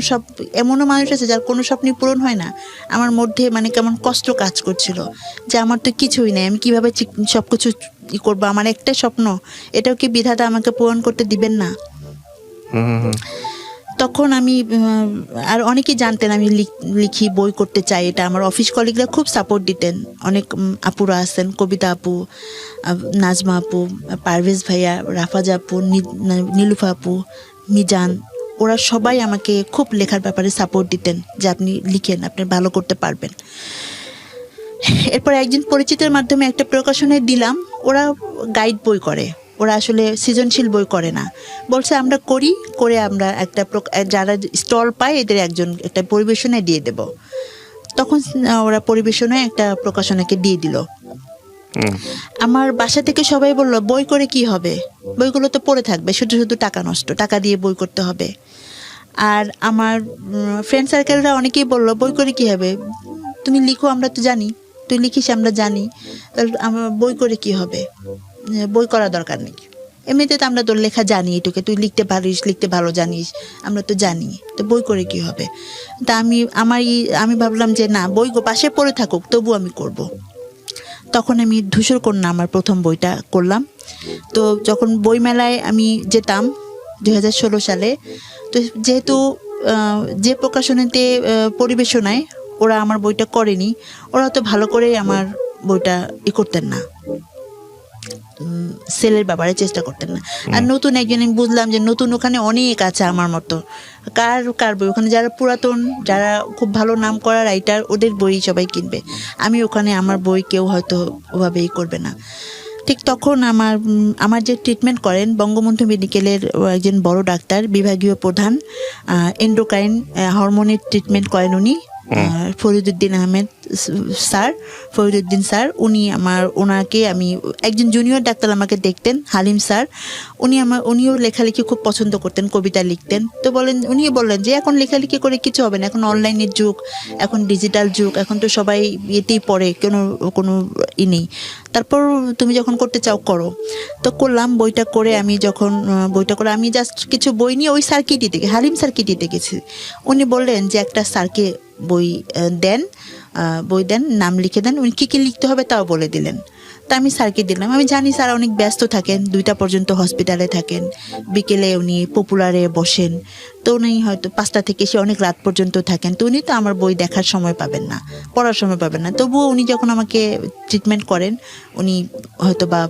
এমনও মানুষ আছে যার কোনো স্বপ্নই পূরণ হয় না। আমার মধ্যে কেমন কষ্ট কাজ করছিল যে আমার তো কিছুই নেই, আমি কিভাবে সব কিছু করবো? আমার একটাই স্বপ্ন, এটাও কি বিধাতা আমাকে পূরণ করতে দিবেন না? তখন আমি আর অনেকেই জানতেন আমি লিখি, বই করতে চাই। এটা আমার অফিস কলিগরা খুব সাপোর্ট দিতেন। অনেক আপুরা আছেন, কবিতা আপু, নাজমা আপু, পারভেজ ভাইয়া, রাফাজা আপু, নীলুফা আপু, মিজান, ওরা সবাই আমাকে খুব লেখার ব্যাপারে সাপোর্ট দিতেন যে আপনি লিখেন, আপনি ভালো করতে পারবেন। এরপর একজন পরিচিতের মাধ্যমে একটা প্রকাশনায় দিলাম। ওরা গাইড বই করে, ওরা আসলে সৃজনশীল বই করে না। বলছে আমরা করে আমরা একটা যারা স্টল পায় এদের একটা পরিবেশনায় দিয়ে দেব। তখন ওরা পরিবেশনায় একটা প্রকাশনাকে দিয়ে দিল। আমার বাসা থেকে সবাই বলল বই করে কি হবে, বইগুলো তো পড়ে থাকবে, শুধু শুধু টাকা নষ্ট, টাকা দিয়ে বই করতে হবে। আর আমার ফ্রেন্ড সার্কেলরা অনেকেই বলল বই করে কি হবে, তুমি লিখো, আমরা তো জানি, তুই লিখিস আমরা জানি, আমার বই করে কি হবে, বই করা দরকার নেই, এমনিতে তো আমরা তোর লেখা জানি, এটুকে তুই লিখতে পারিস, লিখতে ভালো জানিস, আমরা তো জানি, তো বই করে কি হবে। তা আমি ভাবলাম যে না, বই পাশে পড়ে থাকুক, তবু আমি করব। তখন আমি ধূসর কন্যা আমার প্রথম বইটা করলাম। তো যখন বইমেলায় আমি যেতাম 2016 সালে, তো যেহেতু যে প্রকাশনীতে পরিবেশনায় ওরা আমার বইটা করেনি, ওরা তো ভালো করে আমার বইটা করতেন না, সেলের ব্যাপারে চেষ্টা করতেন না। আর নতুন একজন, আমি বুঝলাম যে নতুন ওখানে অনেক আছে আমার মতো, কার বই ওখানে, যারা পুরাতন, যারা খুব ভালো নাম করা রাইটার, ওদের বই সবাই কিনবে। আমি ওখানে আমার বই কেউ হয়তো ওভাবেই করবে না। ঠিক তখন আমার যে ট্রিটমেন্ট করেন বঙ্গবন্ধু মেডিকেলের একজন বড় ডাক্তার, বিভাগীয় প্রধান, এন্ডোক্রাইন হরমোনের ট্রিটমেন্ট করেন উনি, ফরিদুদ্দিন স্যার। ওনাকে আমি একজন জুনিয়র ডাক্তার আমাকে দেখতেন, হালিম স্যার, উনিও লেখালেখি খুব পছন্দ করতেন, কবিতা লিখতেন। তো উনিও বললেন যে এখন লেখালেখি করে কিছু হবে না, এখন অনলাইনের যুগ, এখন ডিজিটাল যুগ, এখন তো সবাই এতেই পড়ে, কোনো নেই, তারপর তুমি যখন করতে চাও করো। তো করলাম, বইটা করে আমি জাস্ট কিছু বই নিয়ে ওই সার্কিটই থেকে, হালিম সার্কিটই গেছি। উনি বললেন যে একটা স্যারকে বই দেন, নাম লিখে দেন, উনি কী লিখতে হবে তাও বলে দিলেন। তা আমি স্যারকে দিলাম। আমি জানি স্যার অনেক ব্যস্ত থাকেন, 2টা পর্যন্ত হসপিটালে থাকেন, বিকেলে উনি পপুলারে বসেন, তো উনি হয়তো 5টা থেকে সে অনেক রাত পর্যন্ত থাকেন, তো উনি তো আমার বই দেখার সময় পাবেন না, পড়ার সময় পাবেন না। তবুও উনি যখন আমাকে ট্রিটমেন্ট করেন, উনি হয়তো বা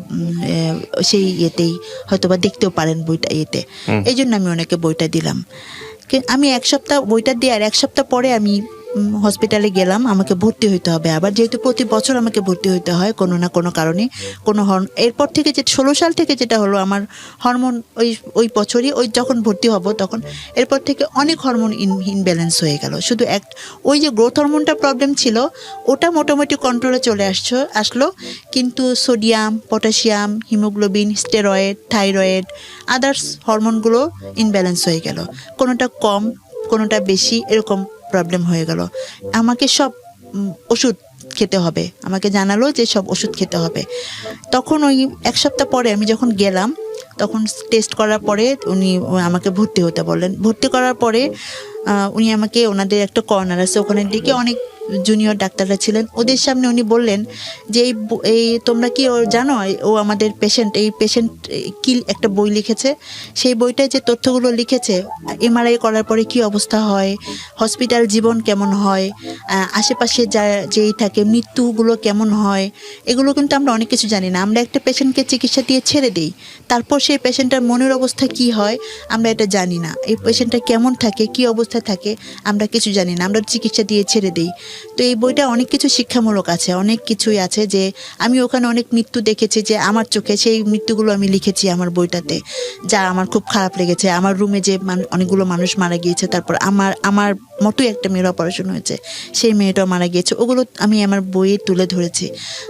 সেই হয়তো বা দেখতেও পারেন বইটা এই জন্য আমি ওনাকে বইটা দিলাম। আমি এক সপ্তাহ বইটা দিয়ে, আর 1 সপ্তাহ পরে আমি হসপিটালে গেলাম, আমাকে ভর্তি হইতে হবে আবার, যেহেতু প্রতি বছর আমাকে ভর্তি হইতে হয় কোনো না কোনো কারণে, এরপর থেকে 16 সাল থেকে যেটা হলো, আমার হরমোন ওই বছরই, যখন ভর্তি হব তখন এরপর থেকে অনেক হরমোন ইনব্যালেন্স হয়ে গেল। শুধু ওই যে গ্রোথ হরমোনটা প্রবলেম ছিল, ওটা মোটামুটি কন্ট্রোলে চলে আসলো, কিন্তু sodium, potassium, haemoglobin, steroid, thyroid, others হরমোনগুলো ইনব্যালেন্স হয়ে গেল, কোনোটা কম কোনোটা বেশি, এরকম প্রবলেম হয়ে গেল। আমাকে সব ওষুধ খেতে হবে, আমাকে জানালো যে সব ওষুধ খেতে হবে। তখন ওই 1 সপ্তাহ পরে আমি যখন গেলাম, তখন টেস্ট করার পরে উনি আমাকে ভর্তি হতে বললেন। ভর্তি করার পরে উনি আমাকে, ওনাদের একটা কর্নার আছে, ওখানে ডেকে অনেক জুনিয়র ডাক্তাররা ছিলেন, ওদের সামনে উনি বললেন যে এই তোমরা কি ও জানো ও আমাদের পেশেন্ট, এই পেশেন্ট কি একটা বই লিখেছে, সেই বইটায় যে তথ্যগুলো লিখেছে, এমআরআই করার পরে কি অবস্থা হয়, হসপিটাল জীবন কেমন হয়, আশেপাশে যেই থাকে মৃত্যুগুলো কেমন হয়, এগুলো কিন্তু আমরা অনেক কিছু জানি না। আমরা একটা পেশেন্টকে চিকিৎসা দিয়ে ছেড়ে দিই, তারপর সেই পেশেন্টের মনের অবস্থা কি হয় আমরা এটা জানি না। এই পেশেন্টটা কেমন থাকে, কি অবস্থায় থাকে আমরা কিছু জানি না, আমরা চিকিৎসা দিয়ে ছেড়ে দিই। তো এই বইটা অনেক কিছু শিক্ষামূলক আছে, অনেক কিছুই আছে, যে আমি ওখানে অনেক মৃত্যু দেখেছি, যে আমার চোখে সেই মৃত্যুগুলো আমি লিখেছি আমার বইটাতে, যা আমার খুব খারাপ লেগেছে। আমার রুমে যে অনেকগুলো মানুষ মারা গিয়েছে, তারপর আমার মতোই একটা মেয়ের অপারেশন হয়েছে, সেই মেয়েটাও মারা গিয়েছে, ওগুলো আমি আমার বইয়ে তুলে ধরেছি।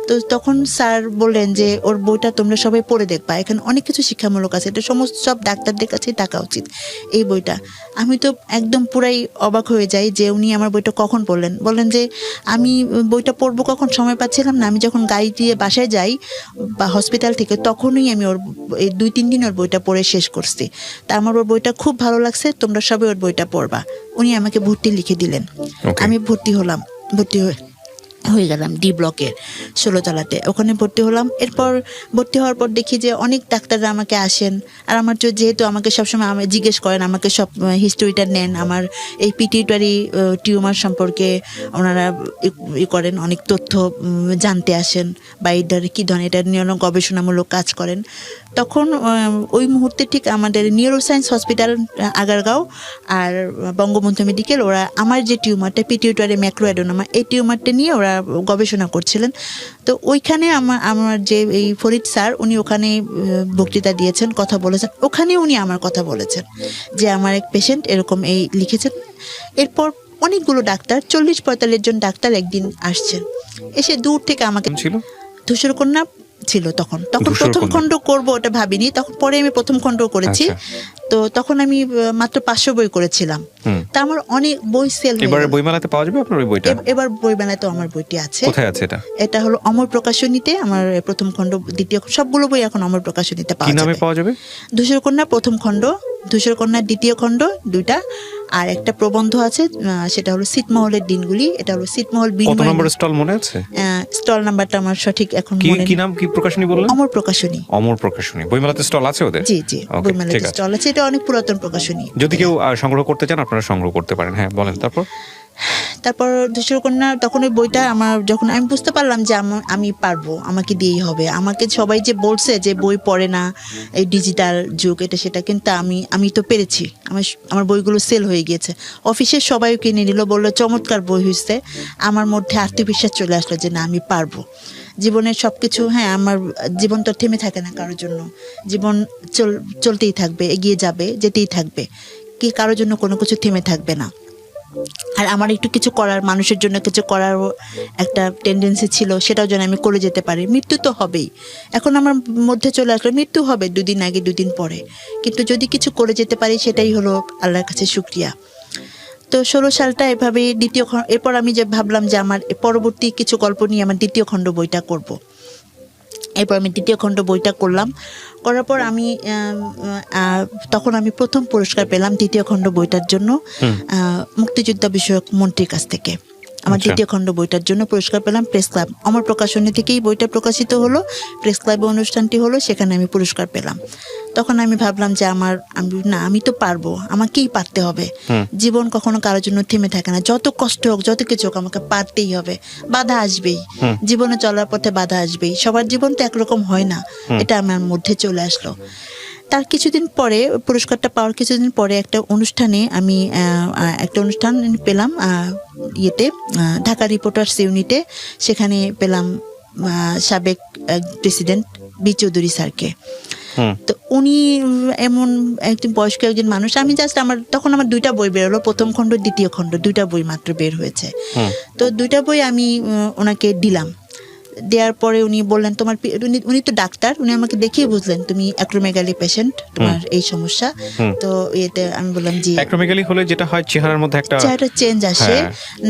তো তখন স্যার বললেন যে ওর বইটা তোমরা সবাই পড়ে দেখবা, এখানে অনেক কিছু শিক্ষামূলক আছে, এটা সমস্ত সব ডাক্তারদের কাছেই থাকা উচিত এই বইটা। আমি তো একদম পুরাই অবাক হয়ে যাই যে উনি আমার বইটা কখন বললেন যে আমি বইটা পড়বো কখন, সময় পাচ্ছিলাম না। আমি যখন গাড়ি দিয়ে বাসায় যাই বা হসপিটাল থেকে, তখনই আমি ওর এই 2-3 দিন ওর বইটা পড়ে শেষ করছি। তা আমার ওর বইটা খুব ভালো লাগছে, তোমরা সবাই ওর বইটা পড়বা। উনি আমাকে ভর্তি লিখে দিলেন। আমি ভর্তি হয়ে গেলাম ডি ব্লকের 16 তলাতে, ওখানে ভর্তি হলাম। এরপর ভর্তি হওয়ার পর দেখি যে অনেক ডাক্তাররা আমাকে আসেন, আর আমার যেহেতু আমাকে সবসময় জিজ্ঞেস করেন, আমাকে সব হিস্টোরিটা নেন, আমার এই পিটিউটারি টিউমার সম্পর্কে ওনারা করেন, অনেক তথ্য জানতে আসেন, বা এটার কী ধরনের, এটা নিয়ে অনেক গবেষণামূলক কাজ করেন। তখন ওই মুহূর্তে ঠিক আমাদের নিউরোসায়েন্স হসপিটাল আগারগাঁও আর বঙ্গবন্ধু মেডিকেল, ওরা আমার যে টিউমারটা পিটিউটারি ম্যাক্রোঅ্যাডেনোমা, এই টিউমারটা নিয়ে ওরা গবেষণা করছিলেন। তো ওইখানে আমার যে এই ফরিদ স্যার, উনি ওখানে বক্তৃতা দিয়েছেন, কথা বলেছেন, ওখানে উনি আমার কথা বলেছেন যে আমার এক পেশেন্ট এরকম এই লিখেছেন। এরপর অনেকগুলো ডাক্তার, 40-45 জন ডাক্তার একদিন আসছেন, এসে দূর থেকে আমাকে, ধূসরকন্যা ছিল তখন প্রথম খণ্ড করব ওটা ভাবিনি, তখন পরে আমি প্রথম খণ্ড করেছি। তো তখন আমি মাত্র 500 বই করেছিলাম। তা আমার অনেক বই সেল হয়ে গেল। এবারে বইমেলাতে পাওয়া যাবে আপনার ওই বইটা? এবার বইমেলাতে আমার বইটি আছে। কোথায় আছে এটা? এটা হলো অমর প্রকাশনীতে, আমার প্রথম খণ্ড, দ্বিতীয়, সবগুলো বই এখন অমর প্রকাশনীতে পাওয়া যাবে। কি নামে পাওয়া যাবে? ধূসরকন্যা প্রথম খণ্ড, ধূসরকন্যা দ্বিতীয় খণ্ড, 2টা, আর একটা প্রবন্ধ আছে, সেটা হলো ছিটমহলের দিনগুলি। এটা হলো ছিটমহল কত নম্বর স্টল মনে আছে? স্টল নাম্বারটা আমার সঠিক এখন মনে নেই। কি নাম, কি প্রকাশনী বললেন? অমর প্রকাশনী। অমর প্রকাশনী। বইমেলাতে স্টল আছে ওদের? জি জি, বইমেলাতে স্টল আছে, এটা অনেক পুরাতন প্রকাশনী। যদি কেউ সংগ্রহ করতে চান আপনারা সংগ্রহ করতে পারেন। হ্যাঁ বলেন। তারপর ধূসরকন্যা, তখন ওই বইটা আমার, যখন আমি বুঝতে পারলাম যে আমি পারবো, আমাকে দিয়েই হবে। আমাকে সবাই যে বলছে যে বই পড়ে না, এই ডিজিটাল যুগ এটা সেটা, কিন্তু আমি তো পেরেছি। আমার বইগুলো সেল হয়ে গিয়েছে, অফিসের সবাই কিনে নিল, বললো চমৎকার বই হয়েছে। আমার মধ্যে আত্মবিশ্বাস চলে আসলো যে না, আমি পারবো। জীবনের সব কিছু, হ্যাঁ, আমার জীবন তো থেমে থাকে না কারোর জন্য, জীবন চলতেই থাকবে, এগিয়ে যাবে, যেতেই থাকবে, কি কারোর জন্য কোনো কিছু থেমে থাকবে না। আর আমার একটু কিছু করার, মানুষের জন্য কিছু করার একটা টেন্ডেন্সি ছিল, সেটাও যেন আমি করে যেতে পারি। মৃত্যু তো হবেই, এখন আমার মধ্যে চলে আসলো, মৃত্যু হবে 2 দিন আগে 2 দিন পরে, কিন্তু যদি কিছু করে যেতে পারি সেটাই হলো আল্লাহর কাছে শুকরিয়া। তো 16 সালটা এভাবেই এরপর আমি যে ভাবলাম যে আমার পরবর্তী কিছু গল্প নিয়ে আমার দ্বিতীয় খণ্ড বইটা করব। এরপর আমি দ্বিতীয় খণ্ড বইটা করলাম, করার পর আমি তখন আমি প্রথম পুরস্কার পেলাম দ্বিতীয় খণ্ড বইটার জন্য মুক্তিযোদ্ধা বিষয়ক মন্ত্রীর কাছ থেকে। আমার দ্বিতীয় খণ্ড বইটার জন্য পুরস্কার পেলাম প্রেস ক্লাব, আমার প্রকাশনী থেকেই বইটা প্রকাশিত হলো, প্রেস ক্লাবে অনুষ্ঠানটি হলো, সেখানে আমি পুরস্কার পেলাম। তখন আমি ভাবলাম যে আমি তো পারবো, আমাকেই পারতে হবে। জীবন কখনো কারোর জন্য থেমে থাকে না, যত কষ্ট হোক, যত কিছু হোক, আমাকে পারতেই হবে। বাধা আসবেই, জীবনে চলার পথে বাধা আসবেই, সবার জীবন তো একরকম হয় না, এটা আমার মধ্যে চলে আসলো। তার কিছুদিন পরে, পুরস্কারটা পাওয়ার কিছুদিন পরে একটা অনুষ্ঠানে আমি একটা অনুষ্ঠান পেলাম ঢাকা রিপোর্টার্স ইউনিটে। সেখানে পেলাম সাবেক প্রেসিডেন্ট বি চৌধুরী স্যারকে। তো উনি এমন একজন বয়স্ক একজন মানুষ, আমি জাস্ট তখন আমার 2টা বই বেরোলো, প্রথম খণ্ড দ্বিতীয় খণ্ড, 2টা বই মাত্র বের হয়েছে। তো 2টা বই আমি ওনাকে দিলাম। দেওয়ার পরে উনি বললেন তোমার উনি তো ডাক্তার, উনি আমাকে দেখিয়ে বুঝলেন তুমি অ্যাক্রোমেগালি পেশেন্ট, তোমার এই সমস্যা। তো এতে আমি বললাম জি। অ্যাক্রোমেগালি হলে যেটা হয় চেহারার মধ্যে একটা চেহারাটা চেঞ্জ আসে,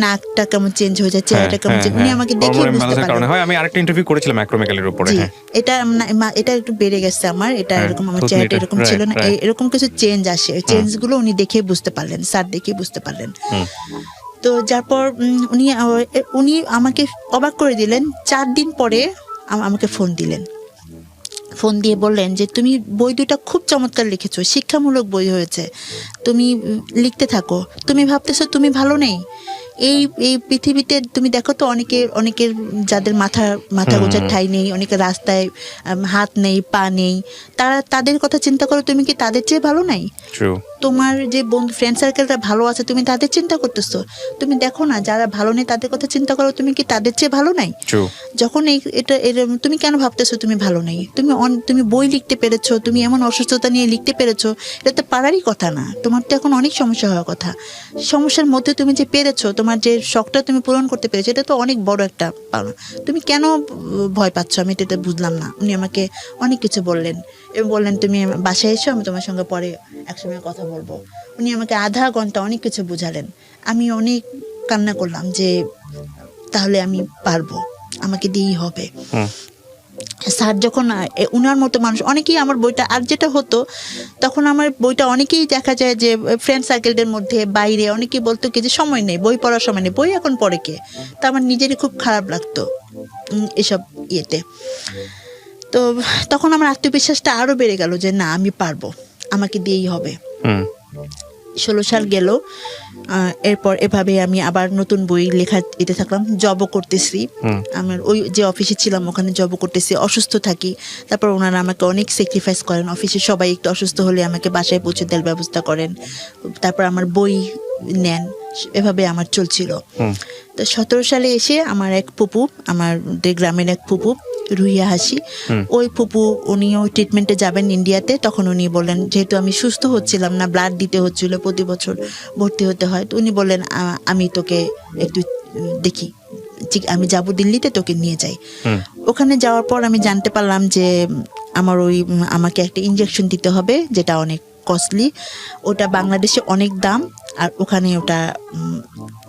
নাকটা কেমন চেঞ্জ হয়ে যায়, চেহারাটা কেমন চেঞ্জ, উনি আমাকে দেখিয়ে বুঝতে পারলেন। হয় আমি আরেকটা ইন্টারভিউ করেছিলাম অ্যাক্রোমেগালির উপরে। এটা একটু বেড়ে গেছে আমার, এটা এরকম আমার চেহারাটা এরকম ছিল না, এরকম কিছু চেঞ্জ আসে, চেঞ্জগুলো উনি দেখে বুঝতে পারলেন, স্যার দেখে বুঝতে পারলেন। তো যারপর উনি আমাকে অবাক করে দিলেন। 4 দিন পরে আমাকে ফোন দিলেন, ফোন দিয়ে বললেন যে তুমি বই দুটা খুব চমৎকার লিখেছো, শিক্ষামূলক বই হয়েছে, তুমি লিখতে থাকো। তুমি ভাবতেছো তুমি ভালো নেই, এই পৃথিবীতে তুমি দেখো তো অনেকের যাদের মাথা গোছার ঠাঁই নেই, অনেকের রাস্তায় হাত নেই, পা নেই, তাদের কথা চিন্তা করো, তুমি কি তাদের চেয়ে ভালো নাই? তোমার যে বন্ধু ফ্রেন্ড সার্কেলটা ভালো আছে, তুমি তাদের চিন্তা করতেছো? তুমি দেখো না যারা ভালো নেই তাদের কথা চিন্তা করো, তুমি কি তাদের চেয়ে ভালো নাই? যখন তুমি কেন ভাবতেছো তুমি ভালো নেই? তুমি বই লিখতে পেরেছো, তুমি এমন অসুস্থতা নিয়ে লিখতে পেরেছো, এটা তো পারারই কথা না। তোমার তো এখন অনেক সমস্যা হওয়ার কথা। সমস্যার মধ্যে তুমি যে পেরেছো, তোমার যে শখটা তুমি পূরণ করতে পেরেছো, এটা তো অনেক বড় একটা পাওনা। তুমি কেন ভয় পাচ্ছ? আমি এটা বুঝলাম না। উনি আমাকে অনেক কিছু বললেন এবং বললেন তুমি বাসায় এসো, আমি তোমার সঙ্গে পরে একসময় কথা বলবো। উনি আমাকে আধা ঘন্টা অনেক কিছু বুঝালেন। আমি অনেক কান্না করলাম যে তাহলে আমি পারবো, আমাকে দিয়েই হবে। স্যার যখন উনার মতো মানুষ অনেকেই আমার বইটা, আর যেটা হতো তখন আমার বইটা অনেকেই দেখা যায় যে ফ্রেন্ড সার্কেলদের মধ্যে বাইরে অনেকেই বলতো কি যে সময় নেই, বই পড়ার সময় নেই, বই এখন পড়ে কে? তা আমার নিজেরই খুব খারাপ লাগতো এসব ইয়েতে। তো তখন আমার আত্মবিশ্বাসটা আরো বেড়ে গেল যে না আমি পারবো, আমাকে দিয়েই হবে। 16 সাল গেল, এরপর এভাবে আমি আবার নতুন বই লেখা দিতে থাকলাম, জবও করতেছি। আমার ওই যে অফিসে ছিলাম ওখানে জবও করতেছি, অসুস্থ থাকি। তারপর ওনারা আমাকে অনেক স্যাক্রিফাইস করেন, অফিসে সবাই একটু অসুস্থ হলে আমাকে বাসায় পৌঁছে দেওয়ার ব্যবস্থা করেন, তারপর আমার বই নেন, এভাবে আমার চলছিল। তো 17 সালে এসে আমার এক ফুপু, আমাদের গ্রামের এক ফুপু রুহিয়া হাসি, ওই ফুপু উনিও ট্রিটমেন্টে যাবেন ইন্ডিয়াতে। তখন উনি বললেন, যেহেতু আমি সুস্থ হচ্ছিলাম না, ব্লাড দিতে হচ্ছিল, প্রতি বছর ভর্তি হতে হয়, তো উনি বললেন আমি তোকে একটু দেখি, আমি যাব দিল্লিতে, তোকে নিয়ে যাই। ওখানে যাওয়ার পর আমি জানতে পারলাম যে আমাকে একটা ইনজেকশন দিতে হবে, যেটা অনেক কস্টলি। ওটা বাংলাদেশে অনেক দাম, আর ওখানে ওটা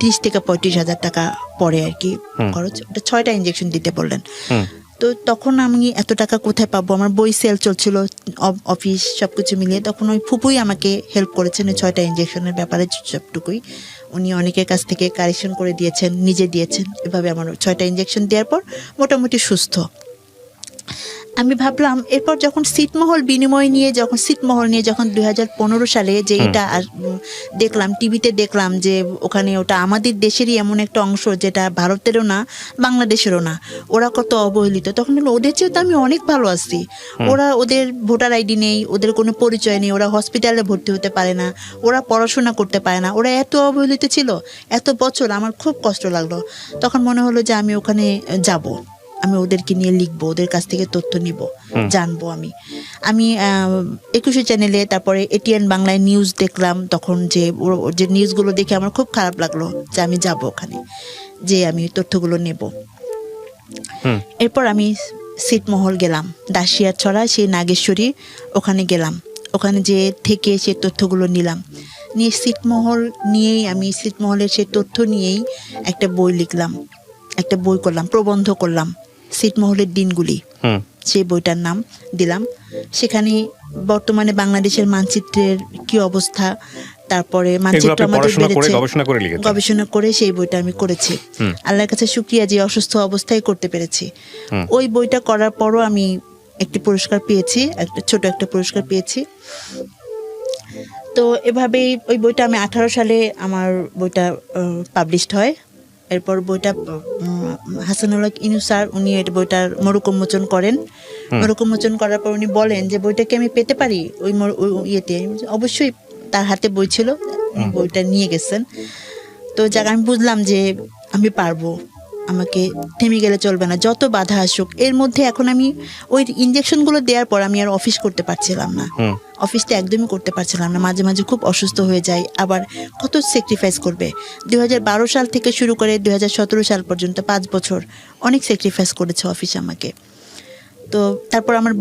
30 থেকে 35 হাজার টাকা পড়ে আর কি খরচ। ওটা 6টা ইনজেকশন দিতে বললেন। তো তখন আমি এত টাকা কোথায় পাবো? আমার বই সেল চলছিল, অফিস সবকিছু মিলিয়ে। তখন ওই ফুপুই আমাকে হেল্প করেছেন ওই 6টা ইনজেকশনের ব্যাপারে, সবটুকুই উনি অনেকের কাছ থেকে কারেকশন করে দিয়েছেন, নিজে দিয়েছেন। এভাবে আমার 6টা ইনজেকশন দেওয়ার পর মোটামুটি সুস্থ। আমি ভাবলাম এরপর যখন ছিটমহল নিয়ে যখন 2015 সালে যে এটা দেখলাম টিভিতে, দেখলাম যে ওখানে ওটা আমাদের দেশেরই এমন একটা অংশ যেটা ভারতেরও না, বাংলাদেশেরও না, ওরা কত অবহেলিত। তখন ওদের চেয়ে তো আমি অনেক ভালো আছি। ওদের ভোটার আইডি নেই, ওদের কোনো পরিচয় নেই, ওরা হসপিটালে ভর্তি হতে পারে না, ওরা পড়াশোনা করতে পারে না, ওরা এত অবহেলিত ছিল এত বছর। আমার খুব কষ্ট লাগলো। তখন মনে হলো যে আমি ওখানে যাব, আমি ওদেরকে নিয়ে লিখবো, ওদের কাছ থেকে তথ্য নিব, জানবো। আমি 21 চ্যানেলে, তারপরে এটিএন বাংলায় নিউজ দেখলাম। তখন যে নিউজগুলো দেখে আমার খুব খারাপ লাগলো যে আমি যাব ওখানে, যে আমি তথ্যগুলো নেব। এরপর আমি ছিটমহল গেলাম, দাসিয়ার ছড়া সেই নাগেশ্বরী, ওখানে গেলাম। ওখানে যে থেকে সেই তথ্যগুলো নিলাম, নিয়ে ছিটমহলের সেই তথ্য নিয়েই একটা বই লিখলাম, একটা বই করলাম, প্রবন্ধ করলাম, ছিটমহলের দিনগুলি। সেই বইটার নাম দিলাম। সেখানে বর্তমানে বাংলাদেশের মানচিত্রের কি অবস্থা, তারপরে মানচিত্র আমাদের বেড়েছে, গবেষণা করে সেই বইটা আমি করেছি। আল্লাহর কাছে শুকরিয়া যে অসুস্থ অবস্থায় করতে পেরেছি। ওই বইটা করার পরও আমি একটি পুরস্কার পেয়েছি, ছোট একটা পুরস্কার পেয়েছি। তো এভাবেই ওই বইটা আমি 18 সালে আমার বইটা পাবলিশড হয়। এরপর বইটা হাসানুল হক ইনু স্যার, উনি বইটার মরুকোন্মোচন করেন। মরুকোন্মোচন করার পর উনি বলেন যে বইটাকে আমি পেতে পারি ওই ইয়েতে? অবশ্যই, তার হাতে বই ছিল, বইটা নিয়ে গেছেন। তো যাক আমি বুঝলাম যে আমি পারবো, আমাকে থেমে গেলে চলবে না, যত বাধা আসুক। এর মধ্যে এখন আমি ওই ইঞ্জেকশনগুলো দেওয়ার পর আমি আর অফিস করতে পারছিলাম না, অফিসটা একদমই করতে পারছিলাম না। মাঝে মাঝে খুব অসুস্থ হয়ে যাই, আবার কত স্যাক্রিফাইস করবে। 2012 সাল থেকে শুরু করে 2017 সাল পর্যন্ত 5 বছর অনেক স্যাক্রিফাইস করেছে অফিস আমাকে। তো তারপর আমার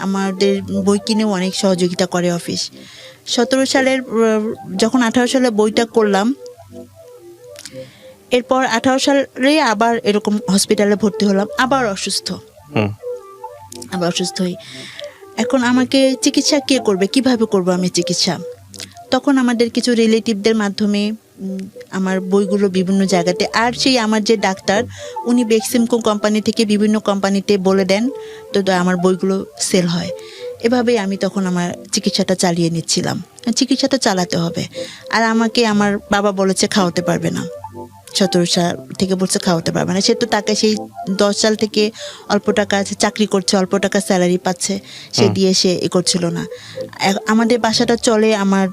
আমাদের বই কিনেও অনেক সহযোগিতা করে অফিস। 17 সালের যখন 18 সালে বইটা করলাম, এরপর 18 সালে আবার এরকম হসপিটালে ভর্তি হলাম, আবার অসুস্থ হই। এখন আমাকে চিকিৎসা কে করবে, কিভাবে করব আমি চিকিৎসা? তখন আমাদের কিছু রিলেটিভদের মাধ্যমে আমার বইগুলো বিভিন্ন জায়গাতে, আর সেই আমার যে ডাক্তার উনি বেক্সিমকো কোম্পানি থেকে বিভিন্ন কোম্পানিতে বলে দেন, তো আমার বইগুলো সেল হয়। এভাবেই আমি তখন আমার চিকিৎসাটা চালিয়ে নিচ্ছিলাম। চিকিৎসাটা চালাতে হবে। আর আমাকে আমার বাবা বলেছে খাওয়াতে পারবে না, 17 সাল থেকে বলছে খাওয়াতে পারবে না। সে তো তাকে সেই 10 সাল থেকে অল্প টাকা চাকরি করছে, অল্প টাকা স্যালারি পাচ্ছে, সে দিয়ে সে করছিল না। আমাদের বাসাটা চলে আমার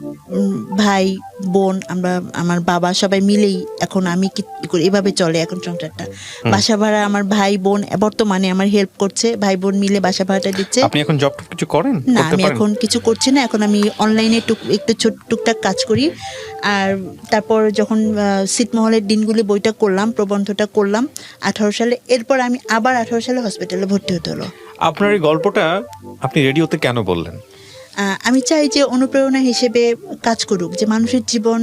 ভাই বোন, আমার বাবা সবাই মিলেই এখন আমি কি করি, এভাবে চলে এখন সংসারটা। বাসা ভাড়া আমার ভাই বোন বর্তমানে আমার হেল্প করছে, ভাই বোন মিলে বাসা ভাড়াটা দিচ্ছে। আপনি এখন জব কিছু করেন না? আমি এখন কিছু করছি না, এখন আমি অনলাইনে একটু টুকটাক কাজ করি। আর তারপর যখন ছিটমহলের দিনগুলি বইটা করলাম, প্রবন্ধটা করলাম 18 সালে, এরপর আমি আবার 18 সালে হসপিটালে ভর্তি হতে হলো। আপনার এই গল্পটা আপনি রেডিওতে কেন বললেন? আমি চাই যে অনুপ্রেরণা হিসেবে কাজ করুক, যে মানুষের জীবন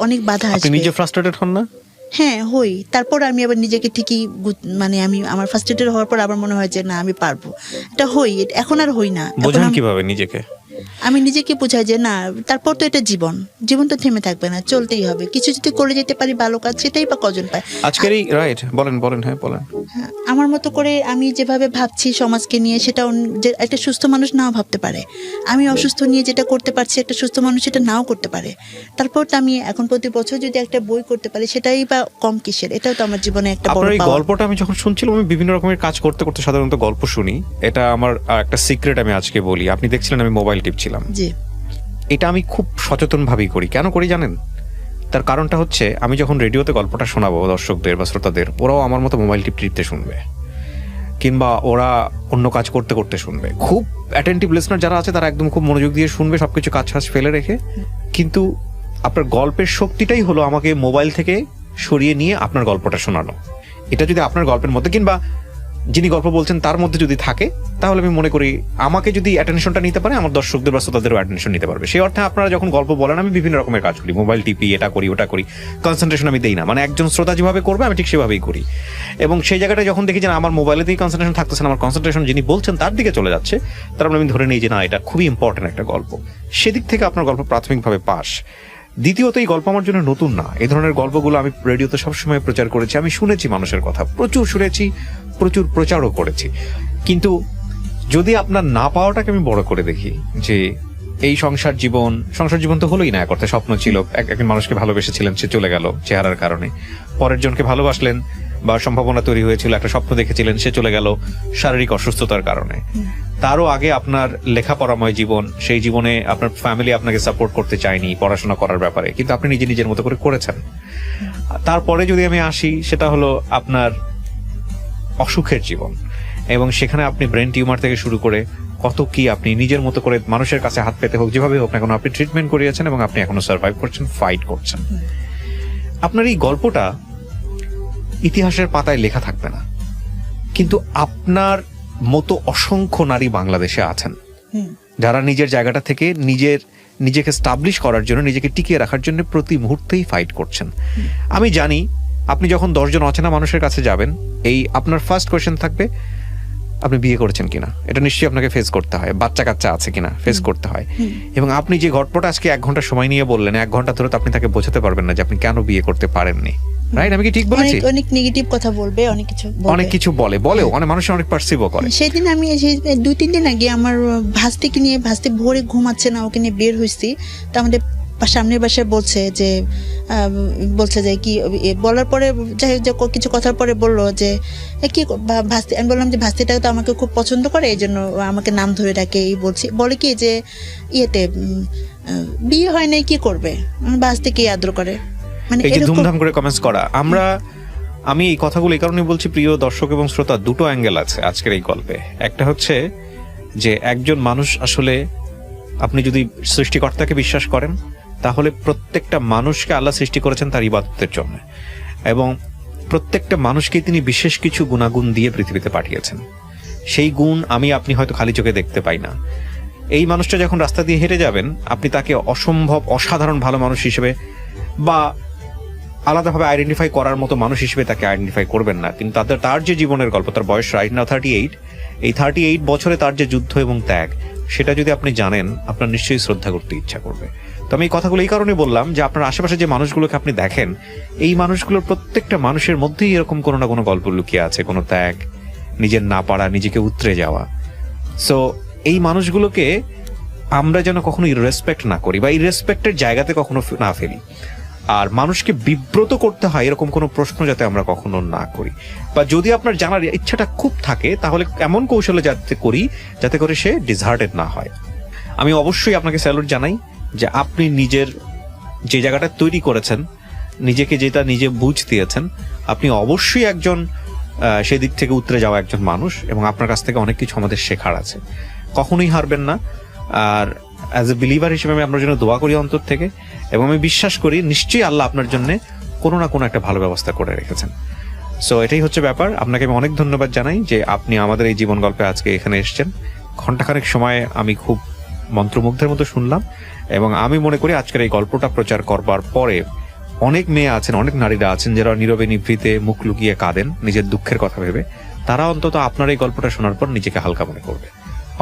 অনেক বাধা আসবে। আপনি নিজে ফ্রাস্ট্রেটেড হন না? হ্যাঁ, হই। তারপর আমি আবার নিজেকে ঠিকই আমি আমার ফ্রাস্ট্রেটেড হওয়ার পর আবার মনে হয় যে না, আমি পারবো, এটা হই। এখন আর হই না। বোঝান কিভাবে নিজেকে? আমি নিজেকে বোঝাই যে না, তারপর তো এটা জীবন তো থেমে থাকবে না, চলতেই হবে। কিছু যদি করে যেতে পারি ভালো কাজ, সেটাই বা কজন পায় আজকেরই। রাইট, বলেন। হ্যাঁ, বলেন। আমার মতো করে আমি যেভাবে ভাবছি সমাজকে নিয়ে, সেটা যে একটা সুস্থ মানুষ নাও ভাবতে পারে। আমি অসুস্থ নিয়ে যেটা করতে পারছি, একটা সুস্থ মানুষ সেটা নাও করতে পারে। তারপর তো আমি এখন প্রতি বছর যদি একটা বই করতে পারি, সেটাই বা কম কিসের? এটাও তো আমার জীবনে একটা বড় পাওয়া। এই গল্পটা আমি যখন শুনছিলাম, আমি বিভিন্ন রকমের কাজ করতে করতে সাধারণত গল্প শুনি। এটা আমার একটা সিক্রেট আমি আজকে বলি। আপনি দেখছিলেন আমি মোবাইল টিপছিলাম। জি। এটা আমি খুব সচেতনভাবেই করি। কেন করি জানেন? তার কারণটা হচ্ছে, আমি যখন রেডিওতে গল্পটা শোনাবো দর্শকদের বা শ্রোতাদের, ওরাও আমার মতো মোবাইল টিপতে শুনবে, কিংবা ওরা অন্য কাজ করতে করতে শুনবে। খুব অ্যাটেন্টিভ লিসনার যারা আছে তারা একদম খুব মনোযোগ দিয়ে শুনবে, সবকিছু কাজ ফেলে রেখে। কিন্তু আপনার গল্পের শক্তিটাই হলো আমাকে মোবাইল থেকে সরিয়ে নিয়ে আপনার গল্পটা শোনানো। এটা যদি আপনার গল্পের মধ্যে কিংবা যিনি গল্প বলছেন তার মধ্যে যদি থাকে, তাহলে আমি মনে করি আমাকে যদি অ্যাটেনশনটা নিতে পারে, আমার দর্শকদের বা শ্রোতাদেরও অ্যাটেনশন নিতে পারবে। সেই অর্থে আপনারা যখন গল্প বলেন, আমি বিভিন্ন রকমের কাজ করি, মোবাইল টিপি, এটা করি ওটা করি, কনসেন্ট্রেশন আমি দেই না। মানে একজন শ্রোতা যেভাবে করবে আমি ঠিক সেভাবেই করি। এবং সেই জায়গাটা যখন দেখি যে আমার মোবাইলেতেই কনসেন্ট্রেশন থাকতেছে না, আমার কনসেন্ট্রেশন যিনি বলছেন তার দিকে চলে যাচ্ছে, তারপরে আমি ধরে নিই যে না, এটা খুবই ইম্পর্টেন্ট একটা গল্প। সেদিক থেকে আপনার গল্প প্রাথমিকভাবে পাস। দ্বিতীয়ত, এই গল্প আমার জন্য নতুন না। এই ধরনের গল্পগুলো আমি রেডিওতে সবসময় প্রচার করেছি, আমি শুনেছি মানুষের কথা, প্রচুর শুনেছি, প্রচুর প্রচারও করেছি। কিন্তু যদি আপনার না পাওয়াটাকে আমি বড় করে দেখি, যে এই সংসার জীবন তো হলোই না। এক অর্থে স্বপ্ন ছিল, একজন মানুষকে ভালোবেসেছিলেন, সে চলে গেল চেহারার কারণে। পরের জনকে ভালোবাসলেন বা সম্ভাবনা তৈরি হয়েছিল, একটা স্বপ্ন দেখেছিলেন, সে চলে গেল শারীরিক অসুস্থতার কারণে। তারও আগে আপনার লেখাপড়াময় জীবন, সেই জীবনে আপনার ফ্যামিলি আপনাকে সাপোর্ট করতে চায়নি পড়াশোনা করার ব্যাপারে, কিন্তু আপনি নিজের মতো করে করেছেন। তারপরে যদি আমি আসি, সেটা হলো আপনার অসুখের জীবন, এবং সেখানে আপনি ব্রেন টিউমার থেকে শুরু করে কত কি আপনি নিজের মতো করে মানুষের কাছে হাত পেতে হোক, যেভাবে হোক না কেন, আপনি ট্রিটমেন্ট করিয়েছেন এবং আপনি এখনো সার্ভাইভ করছেন, ফাইট করছেন। আপনার এই গল্পটা ইতিহাসের পাতায় লেখা থাকবে না, কিন্তু আপনার মতো অসংখ্য নারী বাংলাদেশে আছেন যারা নিজের জায়গাটা থেকে নিজেকে স্টাবলিশ করার জন্য, নিজেকে টিকিয়ে রাখার জন্য প্রতি মুহূর্তেই ফাইট করছেন। আমি জানি আপনি যখন 10 জন অচেনা মানুষের কাছে যাবেন, এই আপনার ফার্স্ট কোয়েশ্চেন থাকবে আপনি বিয়ে করেছেন কিনা। এটা নিশ্চয়ই আপনাকে ফেস করতে হয়। বাচ্চা কাচ্চা আছে কিনা ফেস করতে হয়। এবং আপনি যে গল্পটা আজকে 1 ঘন্টা সময় নিয়ে বললেন, 1 ঘন্টা ধরে তো আপনি তাকে বোঝাতে পারবেন না যে আপনি কেন বিয়ে করতে পারেননি। রাইট? আমি কি ঠিক বলেছি? অনেক নেগেটিভ কথা বলবে, অনেক কিছু বলেও অনেক মানুষ অনেক পারসিভও করে। সেদিন আমি 2-3 দিন আগে আমার ভাস্তে ভোরে ঘুমাচ্ছে না, ওকে নিয়ে বের হইছি। তো আমাদের সামনের বাসায় বলছে যে কি বলার পরে, যাই হোক কিছু কথার পরে বললো যে কি ভাস্তি। আমি বললাম যে ভাস্তিটা তো আমাকে খুব পছন্দ করে, এই জন্য আমাকে নাম ধরে ডাকে। বলে কি যে বিয়ে হয় নাই, কি করবে, ভাস্তি কি আদর করে, মানে এই যে ধুমধাম করে কমেন্টস করা। আমরা আমি এই কথাগুলো এই কারণে বলছি প্রিয় দর্শক এবং শ্রোতা, দুটো অ্যাঙ্গেল আছে আজকের এই গল্পে। একটা হচ্ছে যে একজন মানুষ আসলে, আপনি যদি সৃষ্টিকর্তাকে বিশ্বাস করেন তাহলে প্রত্যেকটা মানুষকে আল্লাহ সৃষ্টি করেছেন তার ইবাদতের জন্য, এবং প্রত্যেকটা মানুষকে তিনি বিশেষ কিছু গুণাগুণ দিয়ে পৃথিবীতে পাঠিয়েছেন। সেই গুণ আমি আপনি হয়তো খালি চোখে দেখতে পাই না। এই মানুষটা যখন রাস্তা দিয়ে হেঁটে যাবেন, আপনি তাকে অসম্ভব অসাধারণ ভালো মানুষ হিসেবে বা আলাদাভাবে আইডেন্টিফাই করার মতো মানুষ হিসেবে তাকে আইডেন্টিফাই করবেন না, কিন্তু তার যে জীবনের গল্প, তার বয়স রাইট নাও 38, এই 38 বছরে তার যে যুদ্ধ এবং ত্যাগ, সেটা যদি আপনি জানেন আপনার নিশ্চয়ই শ্রদ্ধা করতে ইচ্ছা করবে। তো আমি এই কথাগুলো এই কারণে বললাম যে আপনার আশেপাশে যে মানুষগুলোকে আপনি দেখেন, এই মানুষগুলোর প্রত্যেকটা মানুষের মধ্যেই এরকম কোনো না কোনো গল্প লুকিয়ে আছে, কোনো ত্যাগ, নিজের না পারা, নিজেকে উতরে যাওয়া। সো এই মানুষগুলোকে আমরা যেন কখনো ইররেসপেক্ট না করি বা ইররেসপেক্টের জায়গাতে কখনো না ফেলি। আর মানুষকে বিব্রত করতে হয় এরকম কোনো প্রশ্ন যাতে আমরা কখনো না করি, বা যদি আপনার জানার ইচ্ছাটা খুব থাকে তাহলে এমন কৌশলে যাতে করি যাতে করে সে ডিসহার্টেড না হয়। আমি অবশ্যই আপনাকে স্যালুট জানাই যে আপনি নিজের যে জায়গাটা তৈরি করেছেন, নিজেকে যেটা নিজে বুঝ দিয়েছেন, আপনি অবশ্যই একজন সেই দিক থেকে উতরে যাওয়া একজন মানুষ, এবং আপনার কাছ থেকে অনেক কিছু আমাদের শেখার আছে। কখনোই হারবেন না। আর অ্যাজ এ বিলিভার হিসেবে আমি আপনার জন্য দোয়া করি অন্তর থেকে, এবং আমি বিশ্বাস করি নিশ্চয়ই আল্লাহ আপনার জন্য কোনো না কোনো একটা ভালো ব্যবস্থা করে রেখেছেন। সো এটাই হচ্ছে ব্যাপার। আপনাকে আমি অনেক ধন্যবাদ জানাই যে আপনি আমাদের এই জীবন গল্পে আজকে এখানে এসেছেন। ঘন্টাখানেক সময় আমি খুব মন্ত্রমুগ্ধের মতো শুনলাম, এবং আমি মনে করি আজকের এই গল্পটা প্রচার করবার পরে অনেক মেয়ে আছেন, অনেক নারীরা আছেন যারা নীরবে নিভৃতে মুখ লুকিয়ে কাঁদেন নিজের দুঃখের কথা ভেবে, তারা অন্তত আপনার এই গল্পটা শোনার পর নিজেকে হালকা মনে করবে।